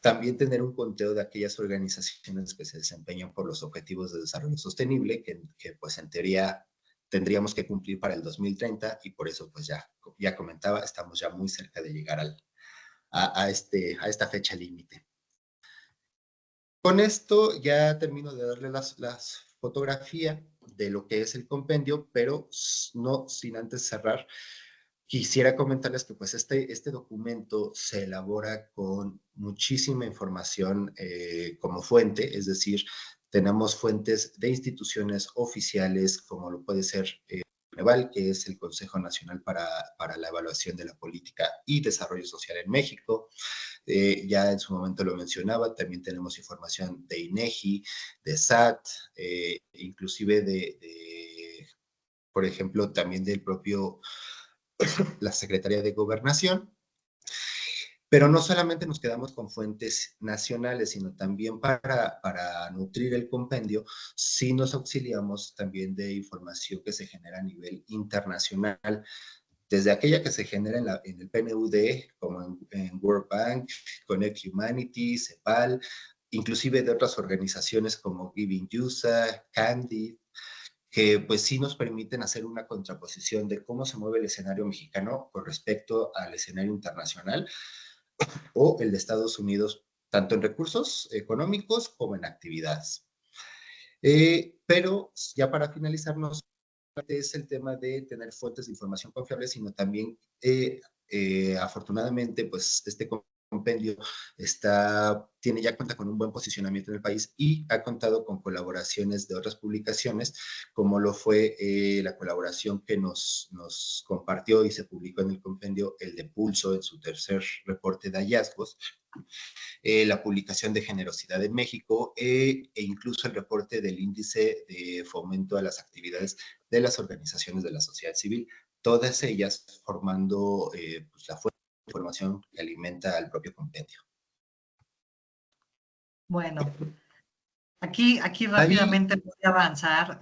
también tener un conteo de aquellas organizaciones que se desempeñan por los objetivos de desarrollo sostenible, que pues en teoría tendríamos que cumplir para el 2030 y por eso pues ya comentaba, estamos ya muy cerca de llegar a esta fecha límite. Con esto ya termino de darle las fotografía de lo que es el compendio, pero no sin antes cerrar. Quisiera comentarles que pues este documento se elabora con muchísima información como fuente, es decir, tenemos fuentes de instituciones oficiales como lo puede ser CONEVAL, que es el Consejo Nacional para la Evaluación de la Política y Desarrollo Social en México. Ya en su momento lo mencionaba, también tenemos información de INEGI, de SAT, inclusive por ejemplo, también del propio, la Secretaría de Gobernación. Pero no solamente nos quedamos con fuentes nacionales, sino también para nutrir el compendio, sí nos auxiliamos también de información que se genera a nivel internacional, desde aquella que se genera en el PNUD, como en World Bank, Connect Humanity, CEPAL, inclusive de otras organizaciones como Giving USA, Candid, que pues sí nos permiten hacer una contraposición de cómo se mueve el escenario mexicano con respecto al escenario internacional o el de Estados Unidos, tanto en recursos económicos como en actividades. Pero ya para finalizar, no es el tema de tener fuentes de información confiables, sino también, afortunadamente, pues este compendio ya cuenta con un buen posicionamiento en el país y ha contado con colaboraciones de otras publicaciones, como lo fue la colaboración que nos compartió y se publicó en el compendio, el de Pulso, en su tercer reporte de hallazgos, la publicación de Generosidad en México e incluso el reporte del índice de fomento a las actividades de las organizaciones de la sociedad civil, todas ellas formando pues, la fuente de información que alimenta al propio compendio. Bueno, aquí rápidamente voy a avanzar,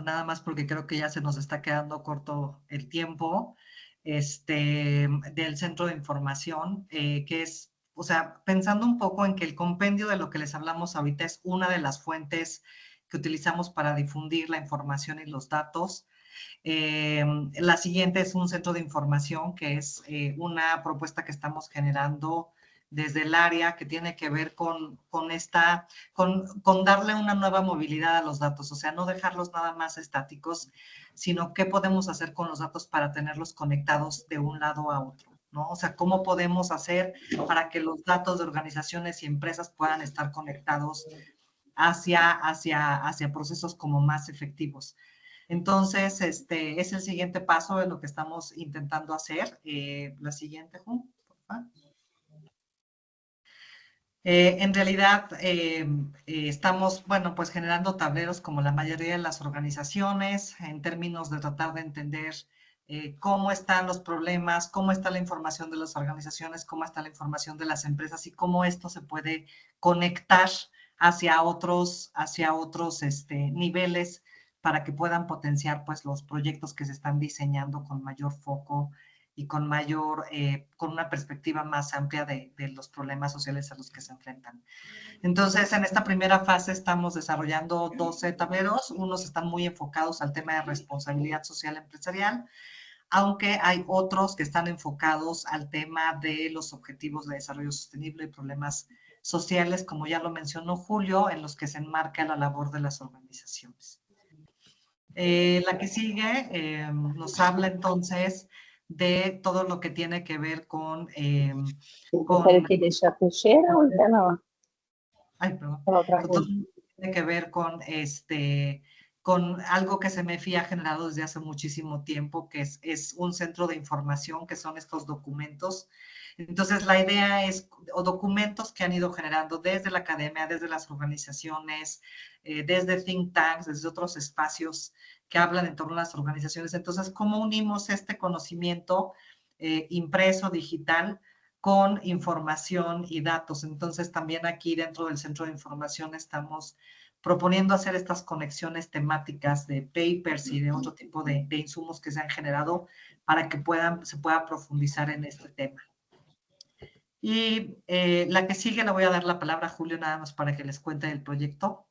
nada más porque creo que ya se nos está quedando corto el tiempo, del centro de información, que es, o sea, pensando un poco en que el compendio de lo que les hablamos ahorita es una de las fuentes que utilizamos para difundir la información y los datos. La siguiente es un centro de información, que es una propuesta que estamos generando desde el área que tiene que ver con darle una nueva movilidad a los datos, o sea, no dejarlos nada más estáticos, sino qué podemos hacer con los datos para tenerlos conectados de un lado a otro, ¿no? O sea, cómo podemos hacer para que los datos de organizaciones y empresas puedan estar conectados hacia procesos como más efectivos. Entonces, este es el siguiente paso de lo que estamos intentando hacer. La siguiente, Ju, por favor. En realidad, estamos, bueno, pues generando tableros como la mayoría de las organizaciones en términos de tratar de entender cómo están los problemas, cómo está la información de las organizaciones, cómo está la información de las empresas y cómo esto se puede conectar hacia otros niveles para que puedan potenciar pues los proyectos que se están diseñando con mayor foco y con una perspectiva más amplia de los problemas sociales a los que se enfrentan. Entonces, en esta primera fase estamos desarrollando 12 tableros. Unos están muy enfocados al tema de responsabilidad social empresarial, aunque hay otros que están enfocados al tema de los objetivos de desarrollo sostenible y problemas sociales, como ya lo mencionó Julio, en los que se enmarca la labor de las organizaciones. La que sigue nos habla entonces de todo lo que tiene que ver con... Ay, perdón. Todo lo que tiene que ver con algo que CEMEFI ha generado desde hace muchísimo tiempo, que es un centro de información, que son estos documentos. Entonces, la idea es, o documentos que han ido generando desde la academia, desde las organizaciones, desde think tanks, desde otros espacios que hablan en torno a las organizaciones. Entonces, ¿cómo unimos este conocimiento impreso, digital, con información y datos? Entonces, también aquí dentro del centro de información estamos proponiendo hacer estas conexiones temáticas de papers y de otro tipo de insumos que se han generado para que se pueda profundizar en este tema. Y la que sigue le voy a dar la palabra a Julio nada más para que les cuente del proyecto.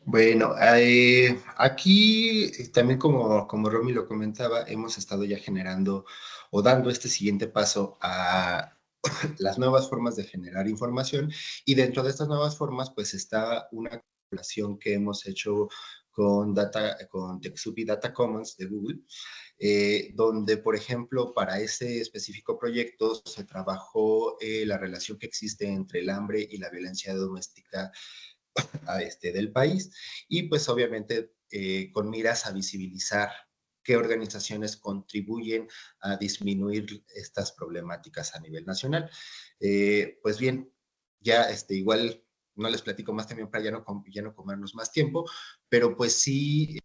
Bueno, aquí también como Romy lo comentaba, hemos estado ya generando o dando este siguiente paso a las nuevas formas de generar información, y dentro de estas nuevas formas pues está una colaboración que hemos hecho con TechSoup y Data Commons de Google, donde, por ejemplo, para ese específico proyecto se trabajó la relación que existe entre el hambre y la violencia doméstica del país, y pues obviamente con miras a visibilizar qué organizaciones contribuyen a disminuir estas problemáticas a nivel nacional. Pues bien, ya igual no les platico más también para ya no comernos más tiempo, pero pues sí,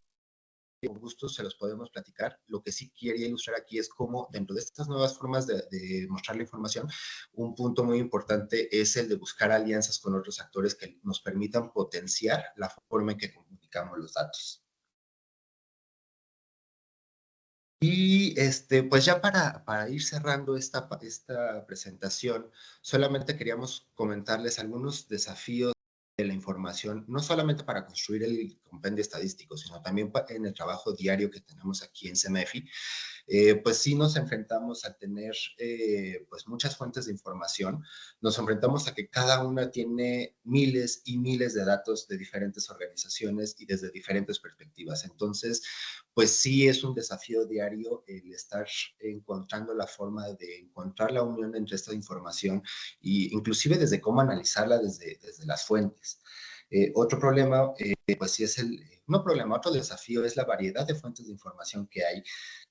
con gusto se los podemos platicar. Lo que sí quería ilustrar aquí es cómo dentro de estas nuevas formas de mostrar la información, un punto muy importante es el de buscar alianzas con otros actores que nos permitan potenciar la forma en que comunicamos los datos. Y pues ya para ir cerrando esta presentación, solamente queríamos comentarles algunos desafíos de la información, no solamente para construir el compendio estadístico, sino también en el trabajo diario que tenemos aquí en CEMEFI. Pues sí nos enfrentamos a tener pues muchas fuentes de información, nos enfrentamos a que cada una tiene miles y miles de datos de diferentes organizaciones y desde diferentes perspectivas. Entonces, pues sí es un desafío diario el estar encontrando la forma de encontrar la unión entre esta información e inclusive desde cómo analizarla desde las fuentes. Otro problema, pues sí es otro desafío es la variedad de fuentes de información que hay,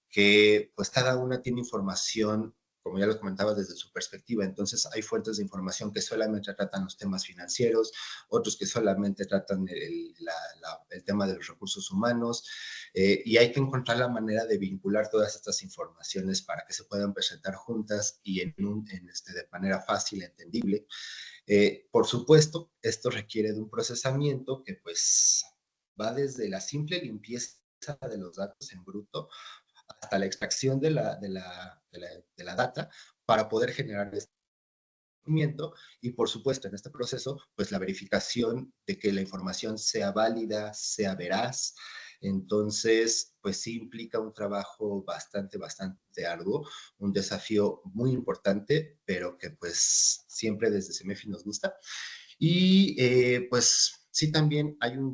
que pues cada una tiene información, como ya lo comentaba, desde su perspectiva. Entonces hay fuentes de información que solamente tratan los temas financieros, otros que solamente tratan el tema de los recursos humanos, y hay que encontrar la manera de vincular todas estas informaciones para que se puedan presentar juntas y de manera fácil, entendible. Por supuesto, esto requiere de un procesamiento que pues va desde la simple limpieza de los datos en bruto hasta la extracción de la data para poder generar y por supuesto en este proceso, pues la verificación de que la información sea válida, sea veraz. Entonces, pues sí implica un trabajo bastante arduo, un desafío muy importante, pero que pues siempre desde CEMEFI nos gusta. Y pues sí, también hay un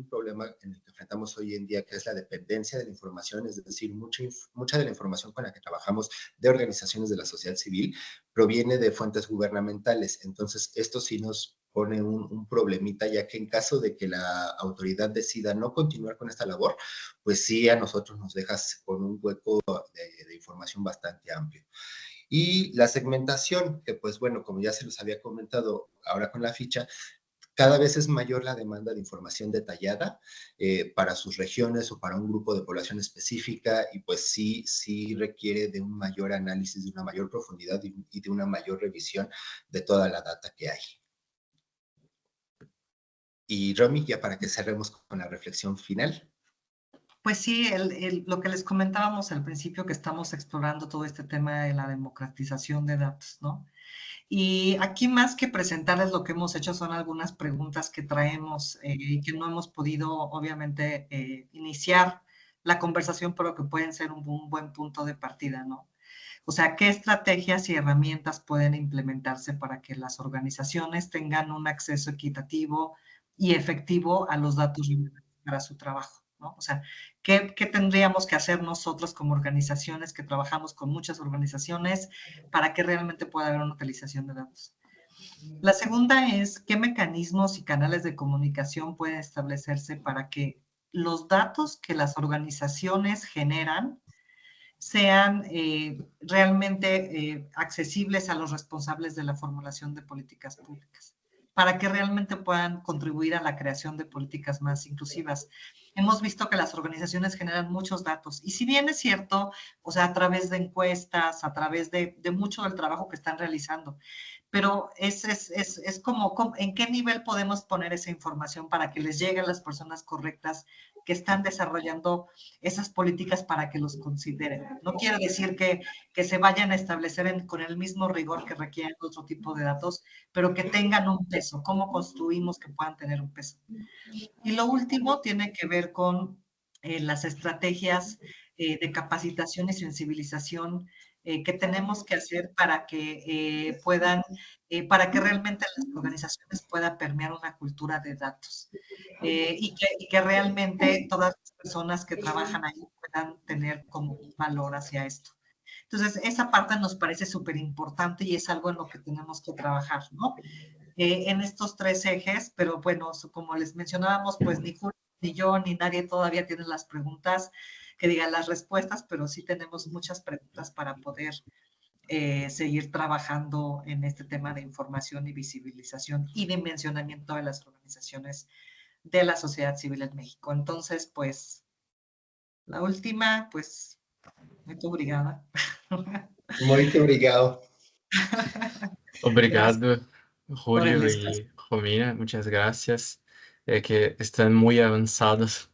problema en el que enfrentamos hoy en día, que es la dependencia de la información, es decir, mucha de la información con la que trabajamos de organizaciones de la sociedad civil proviene de fuentes gubernamentales. Entonces, esto sí nos pone un problemita, ya que en caso de que la autoridad decida no continuar con esta labor, pues sí a nosotros nos dejas con un hueco de información bastante amplio. Y la segmentación, que pues bueno, como ya se los había comentado ahora con la ficha, cada vez es mayor la demanda de información detallada para sus regiones o para un grupo de población específica y pues sí requiere de un mayor análisis, de una mayor profundidad y de una mayor revisión de toda la data que hay. Y Romy, ya para que cerremos con la reflexión final. Pues sí, lo que les comentábamos al principio, que estamos explorando todo este tema de la democratización de datos, ¿no? Y aquí más que presentarles lo que hemos hecho son algunas preguntas que traemos y que no hemos podido, obviamente, iniciar la conversación, pero que pueden ser un buen punto de partida, ¿no? O sea, ¿qué estrategias y herramientas pueden implementarse para que las organizaciones tengan un acceso equitativo y efectivo a los datos para su trabajo? ¿No? O sea, ¿qué tendríamos que hacer nosotros como organizaciones que trabajamos con muchas organizaciones para que realmente pueda haber una utilización de datos? La segunda es, ¿qué mecanismos y canales de comunicación pueden establecerse para que los datos que las organizaciones generan sean realmente accesibles a los responsables de la formulación de políticas públicas, para que realmente puedan contribuir a la creación de políticas más inclusivas? Hemos visto que las organizaciones generan muchos datos y si bien es cierto, o sea, a través de encuestas, a través de mucho del trabajo que están realizando, pero es como, ¿en qué nivel podemos poner esa información para que les llegue a las personas correctas que están desarrollando esas políticas para que los consideren? No quiere decir que se vayan a establecer con el mismo rigor que requieren otro tipo de datos, pero que tengan un peso. ¿Cómo construimos que puedan tener un peso? Y lo último tiene que ver con las estrategias de capacitación y sensibilización que tenemos que hacer para que para que realmente las organizaciones puedan permear una cultura de datos y que realmente todas las personas que trabajan ahí puedan tener como un valor hacia esto. Entonces, esa parte nos parece súper importante y es algo en lo que tenemos que trabajar, ¿no? En estos tres ejes, pero bueno, como les mencionábamos, pues ni Julio, ni yo, ni nadie todavía tiene las preguntas, que digan las respuestas, pero sí tenemos muchas preguntas para poder seguir trabajando en este tema de información y visibilización y dimensionamiento de las organizaciones de la sociedad civil en México. Entonces, pues, la última, pues, muy obrigada. Muy obrigado. Gracias Obrigado, por el Julio espacio. y Romina, muchas gracias. Que están muy avanzados.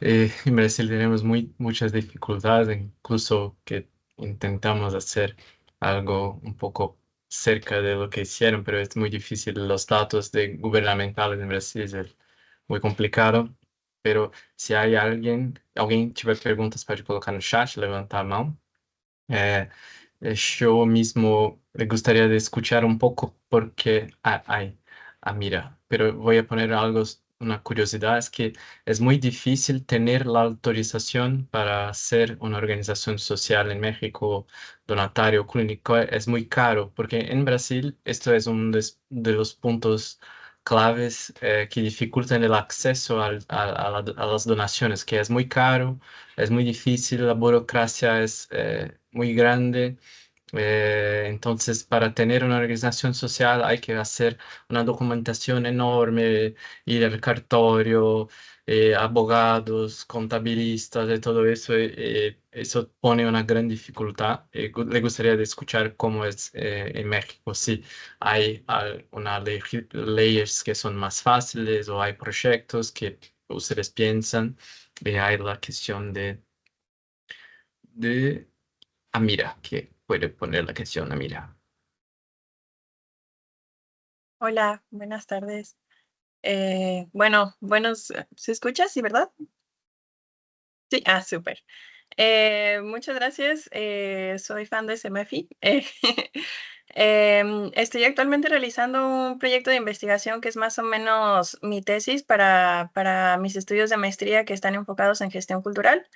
En Brasil tenemos muchas dificultades, incluso que intentamos hacer algo un poco cerca de lo que hicieron, pero es muy difícil. Los datos gubernamentales en Brasil es muy complicado. Pero si hay alguien tiver perguntas, pode colocar no chat, levantar a mão. Eh, yo mismo me gustaría de escuchar un poco porque mira, pero voy a poner algo, una curiosidad, es que es muy difícil tener la autorización para ser una organización social en México, donatario clínico, es muy caro, porque en Brasil esto es uno de los puntos claves que dificultan el acceso a las donaciones, que es muy caro, es muy difícil, la burocracia es muy grande. Entonces, para tener una organización social hay que hacer una documentación enorme, ir al cartorio, abogados, contabilistas, de todo eso. Eso pone una gran dificultad. Le gustaría de escuchar cómo es en México, si hay leyes que son más fáciles o hay proyectos que ustedes piensan. Hay la cuestión de Amira, que puede poner la cuestión Amira. Hola, buenas tardes. Bueno, ¿se escucha? Sí, ¿verdad? Sí, súper. Muchas gracias. Soy fan de CEMEFI. Estoy actualmente realizando un proyecto de investigación que es más o menos mi tesis para mis estudios de maestría que están enfocados en gestión cultural.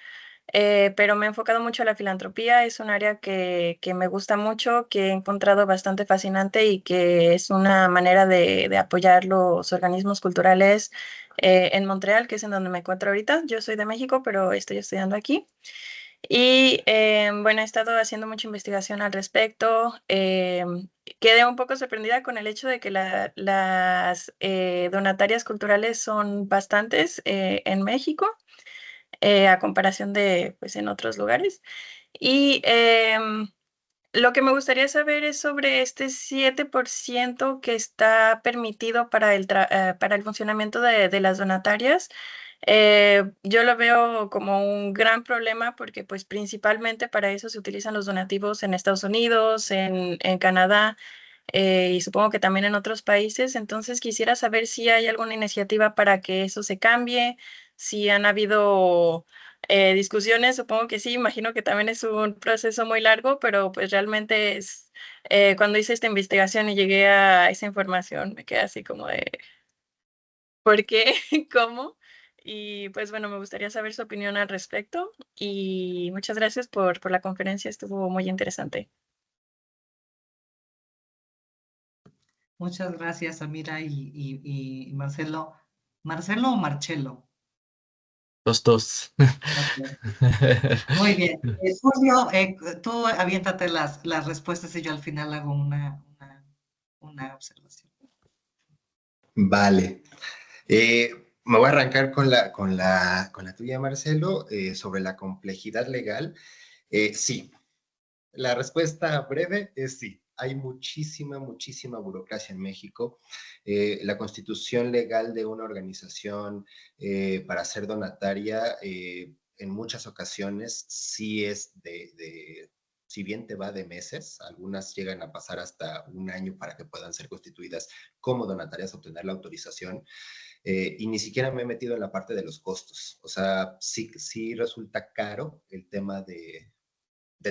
Pero me he enfocado mucho a la filantropía, es un área que me gusta mucho, que he encontrado bastante fascinante y que es una manera de apoyar los organismos culturales en Montreal, que es en donde me encuentro ahorita. Yo soy de México, pero estoy estudiando aquí. Y bueno, he estado haciendo mucha investigación al respecto. Quedé un poco sorprendida con el hecho de que las donatarias culturales son bastantes en México a comparación de, pues, en otros lugares. Y lo que me gustaría saber es sobre este 7% que está permitido para el funcionamiento de las donatarias. Yo lo veo como un gran problema porque, pues, principalmente para eso se utilizan los donativos en Estados Unidos, en Canadá, y supongo que también en otros países. Entonces, quisiera saber si hay alguna iniciativa para que eso se cambie, si han habido discusiones, supongo que sí, imagino que también es un proceso muy largo, pero pues realmente es, cuando hice esta investigación y llegué a esa información, me quedé así como de, ¿por qué? ¿Cómo? Y pues bueno, me gustaría saber su opinión al respecto y muchas gracias por la conferencia, estuvo muy interesante. Muchas gracias, Amira y Marcelo. ¿Marcelo o Marcelo? Los dos. Ok. Muy bien. Julio, tú aviéntate las respuestas y yo al final hago una observación. Vale. Me voy a arrancar con la tuya, Marcelo, sobre la complejidad legal. Sí, la respuesta breve es sí. Hay muchísima burocracia en México. La constitución legal de una organización para ser donataria, en muchas ocasiones, sí es si bien te va de meses, algunas llegan a pasar hasta un año para que puedan ser constituidas como donatarias, obtener la autorización. Y ni siquiera me he metido en la parte de los costos. O sea, sí resulta caro el tema de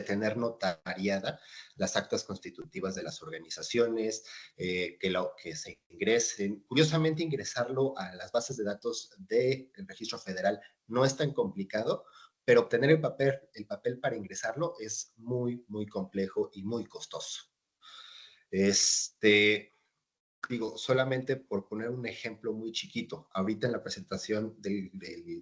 tener notariada las actas constitutivas de las organizaciones, que se ingresen. Curiosamente, ingresarlo a las bases de datos del registro federal no es tan complicado, pero obtener el papel para ingresarlo es muy complejo y muy costoso. Digo, solamente por poner un ejemplo muy chiquito, ahorita en la presentación del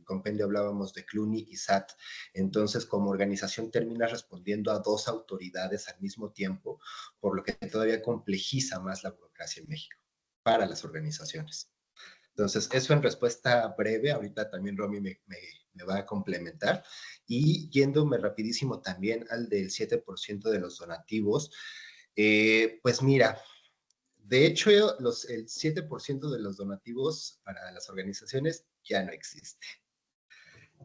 compendio hablábamos de CLUNY y SAT, entonces como organización termina respondiendo a dos autoridades al mismo tiempo, por lo que todavía complejiza más la burocracia en México para las organizaciones. Entonces, eso en respuesta breve, ahorita también Romy me va a complementar, y yéndome rapidísimo también al del 7% de los donativos, pues mira, de hecho, el 7% de los donativos para las organizaciones ya no existe.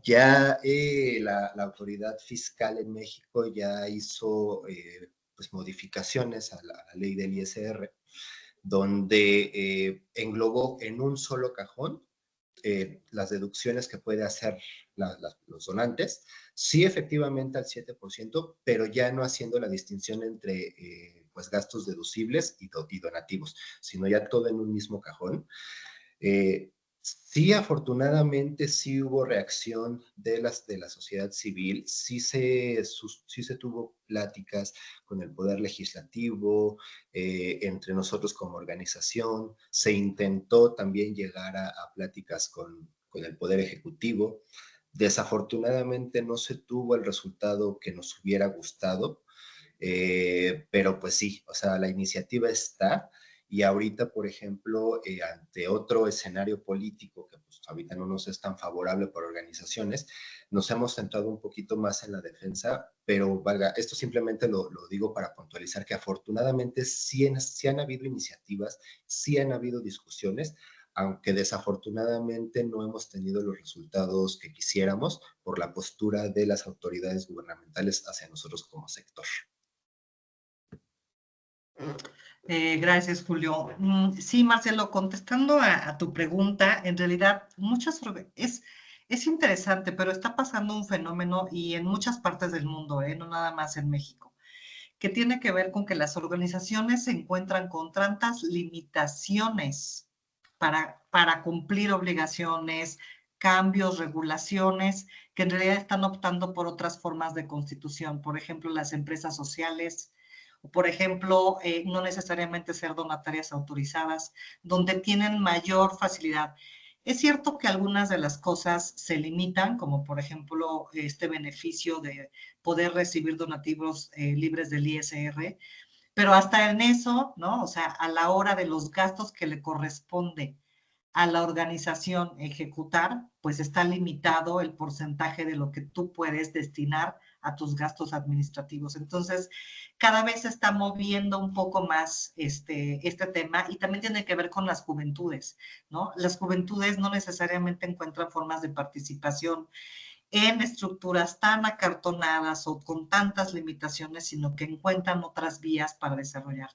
Ya la autoridad fiscal en México ya hizo pues modificaciones a la ley del ISR, donde englobó en un solo cajón las deducciones que puede hacer los donantes, sí efectivamente al 7%, pero ya no haciendo la distinción entre pues gastos deducibles y donativos, sino ya todo en un mismo cajón. Sí, afortunadamente sí hubo reacción de la sociedad civil, sí se tuvo pláticas con el Poder Legislativo, entre nosotros como organización, se intentó también llegar a pláticas con el Poder Ejecutivo. Desafortunadamente no se tuvo el resultado que nos hubiera gustado, pero pues sí, o sea, la iniciativa está. Y ahorita, por ejemplo, ante otro escenario político que pues, ahorita no nos es tan favorable para organizaciones, nos hemos centrado un poquito más en la defensa, pero valga, esto simplemente lo digo para puntualizar que afortunadamente sí han habido iniciativas, sí han habido discusiones, aunque desafortunadamente no hemos tenido los resultados que quisiéramos por la postura de las autoridades gubernamentales hacia nosotros como sector. Gracias, Julio. Sí, Marcelo, contestando a tu pregunta, en realidad es interesante, pero está pasando un fenómeno y en muchas partes del mundo, no nada más en México, que tiene que ver con que las organizaciones se encuentran con tantas limitaciones para cumplir obligaciones, cambios, regulaciones, que en realidad están optando por otras formas de constitución, por ejemplo, las empresas sociales, o por ejemplo, no necesariamente ser donatarias autorizadas, donde tienen mayor facilidad. Es cierto que algunas de las cosas se limitan, como por ejemplo este beneficio de poder recibir donativos libres del ISR, pero hasta en eso, ¿no? O sea, a la hora de los gastos que le corresponde a la organización ejecutar, pues está limitado el porcentaje de lo que tú puedes destinar a tus gastos administrativos. Entonces, cada vez se está moviendo un poco más este tema y también tiene que ver con las juventudes, ¿no? Las juventudes no necesariamente encuentran formas de participación en estructuras tan acartonadas o con tantas limitaciones, sino que encuentran otras vías para desarrollar.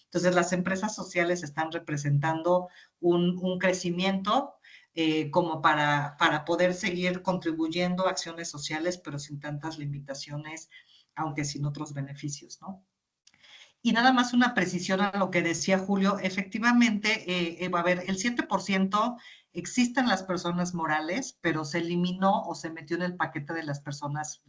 Entonces, las empresas sociales están representando un crecimiento como para poder seguir contribuyendo a acciones sociales, pero sin tantas limitaciones, aunque sin otros beneficios, ¿no? Y nada más una precisión a lo que decía Julio, efectivamente, va a haber el 7% existen las personas morales, pero se eliminó o se metió en el paquete de las personas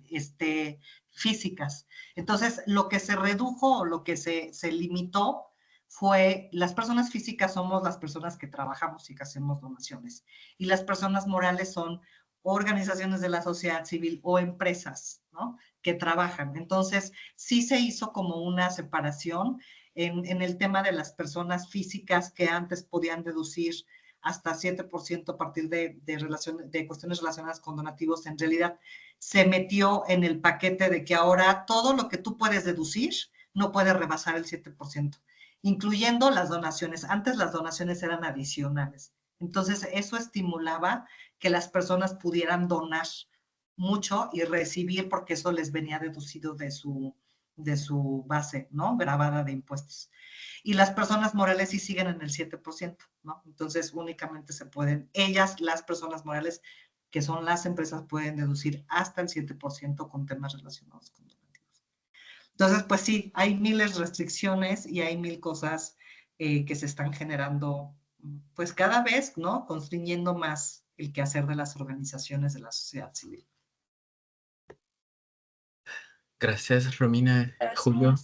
físicas. Entonces, lo que se redujo o lo que se limitó fue, las personas físicas somos las personas que trabajamos y que hacemos donaciones, y las personas morales son organizaciones de la sociedad civil o empresas, ¿no?, que trabajan. Entonces, sí se hizo como una separación en el tema de las personas físicas que antes podían deducir hasta 7% a partir de cuestiones relacionadas con donativos. En realidad, se metió en el paquete de que ahora todo lo que tú puedes deducir no puede rebasar el 7%, incluyendo las donaciones. Antes las donaciones eran adicionales. Entonces, eso estimulaba que las personas pudieran donar mucho y recibir, porque eso les venía deducido de su base, ¿no?, grabada de impuestos. Y las personas morales sí siguen en el 7%, ¿no? Entonces, únicamente se pueden, las personas morales, que son las empresas, pueden deducir hasta el 7% con temas relacionados con donativos. Entonces, pues sí, hay miles de restricciones y hay mil cosas que se están generando, pues cada vez, ¿no?, constriñendo más el quehacer de las organizaciones de la sociedad civil. Gracias, Romina, Julio.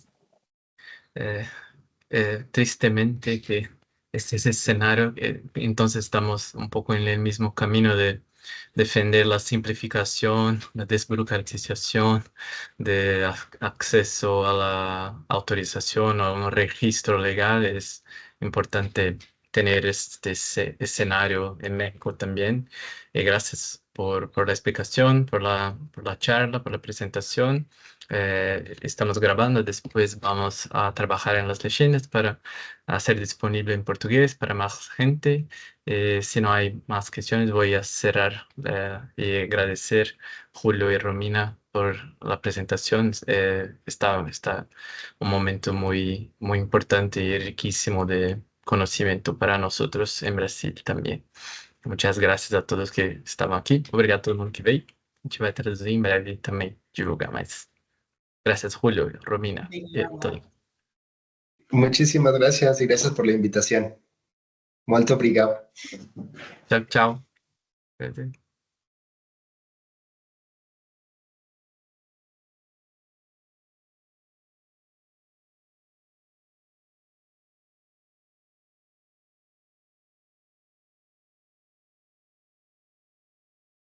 Tristemente que este es el escenario, entonces estamos un poco en el mismo camino de defender la simplificación, la desburocratización, de acceso a la autorización o a un registro legal. Es importante tener este escenario en México también. Gracias por la explicación, por la charla, por la presentación. Estamos grabando, después vamos a trabajar en las leyendas para hacer disponible en portugués para más gente. Si no hay más cuestiones, voy a cerrar y agradecer Julio y Romina por la presentación. Está un momento muy, muy importante y riquísimo de conocimiento para nosotros en Brasil también. Muchas graças a todos que estavam aqui. Obrigado a todo mundo que veio. A gente vai traduzir em breve também, divulgar mais. Gracias, Julio, Romina, todo. Muchísimas gracias y gracias por la invitación. Muito obrigado. Chao, chao.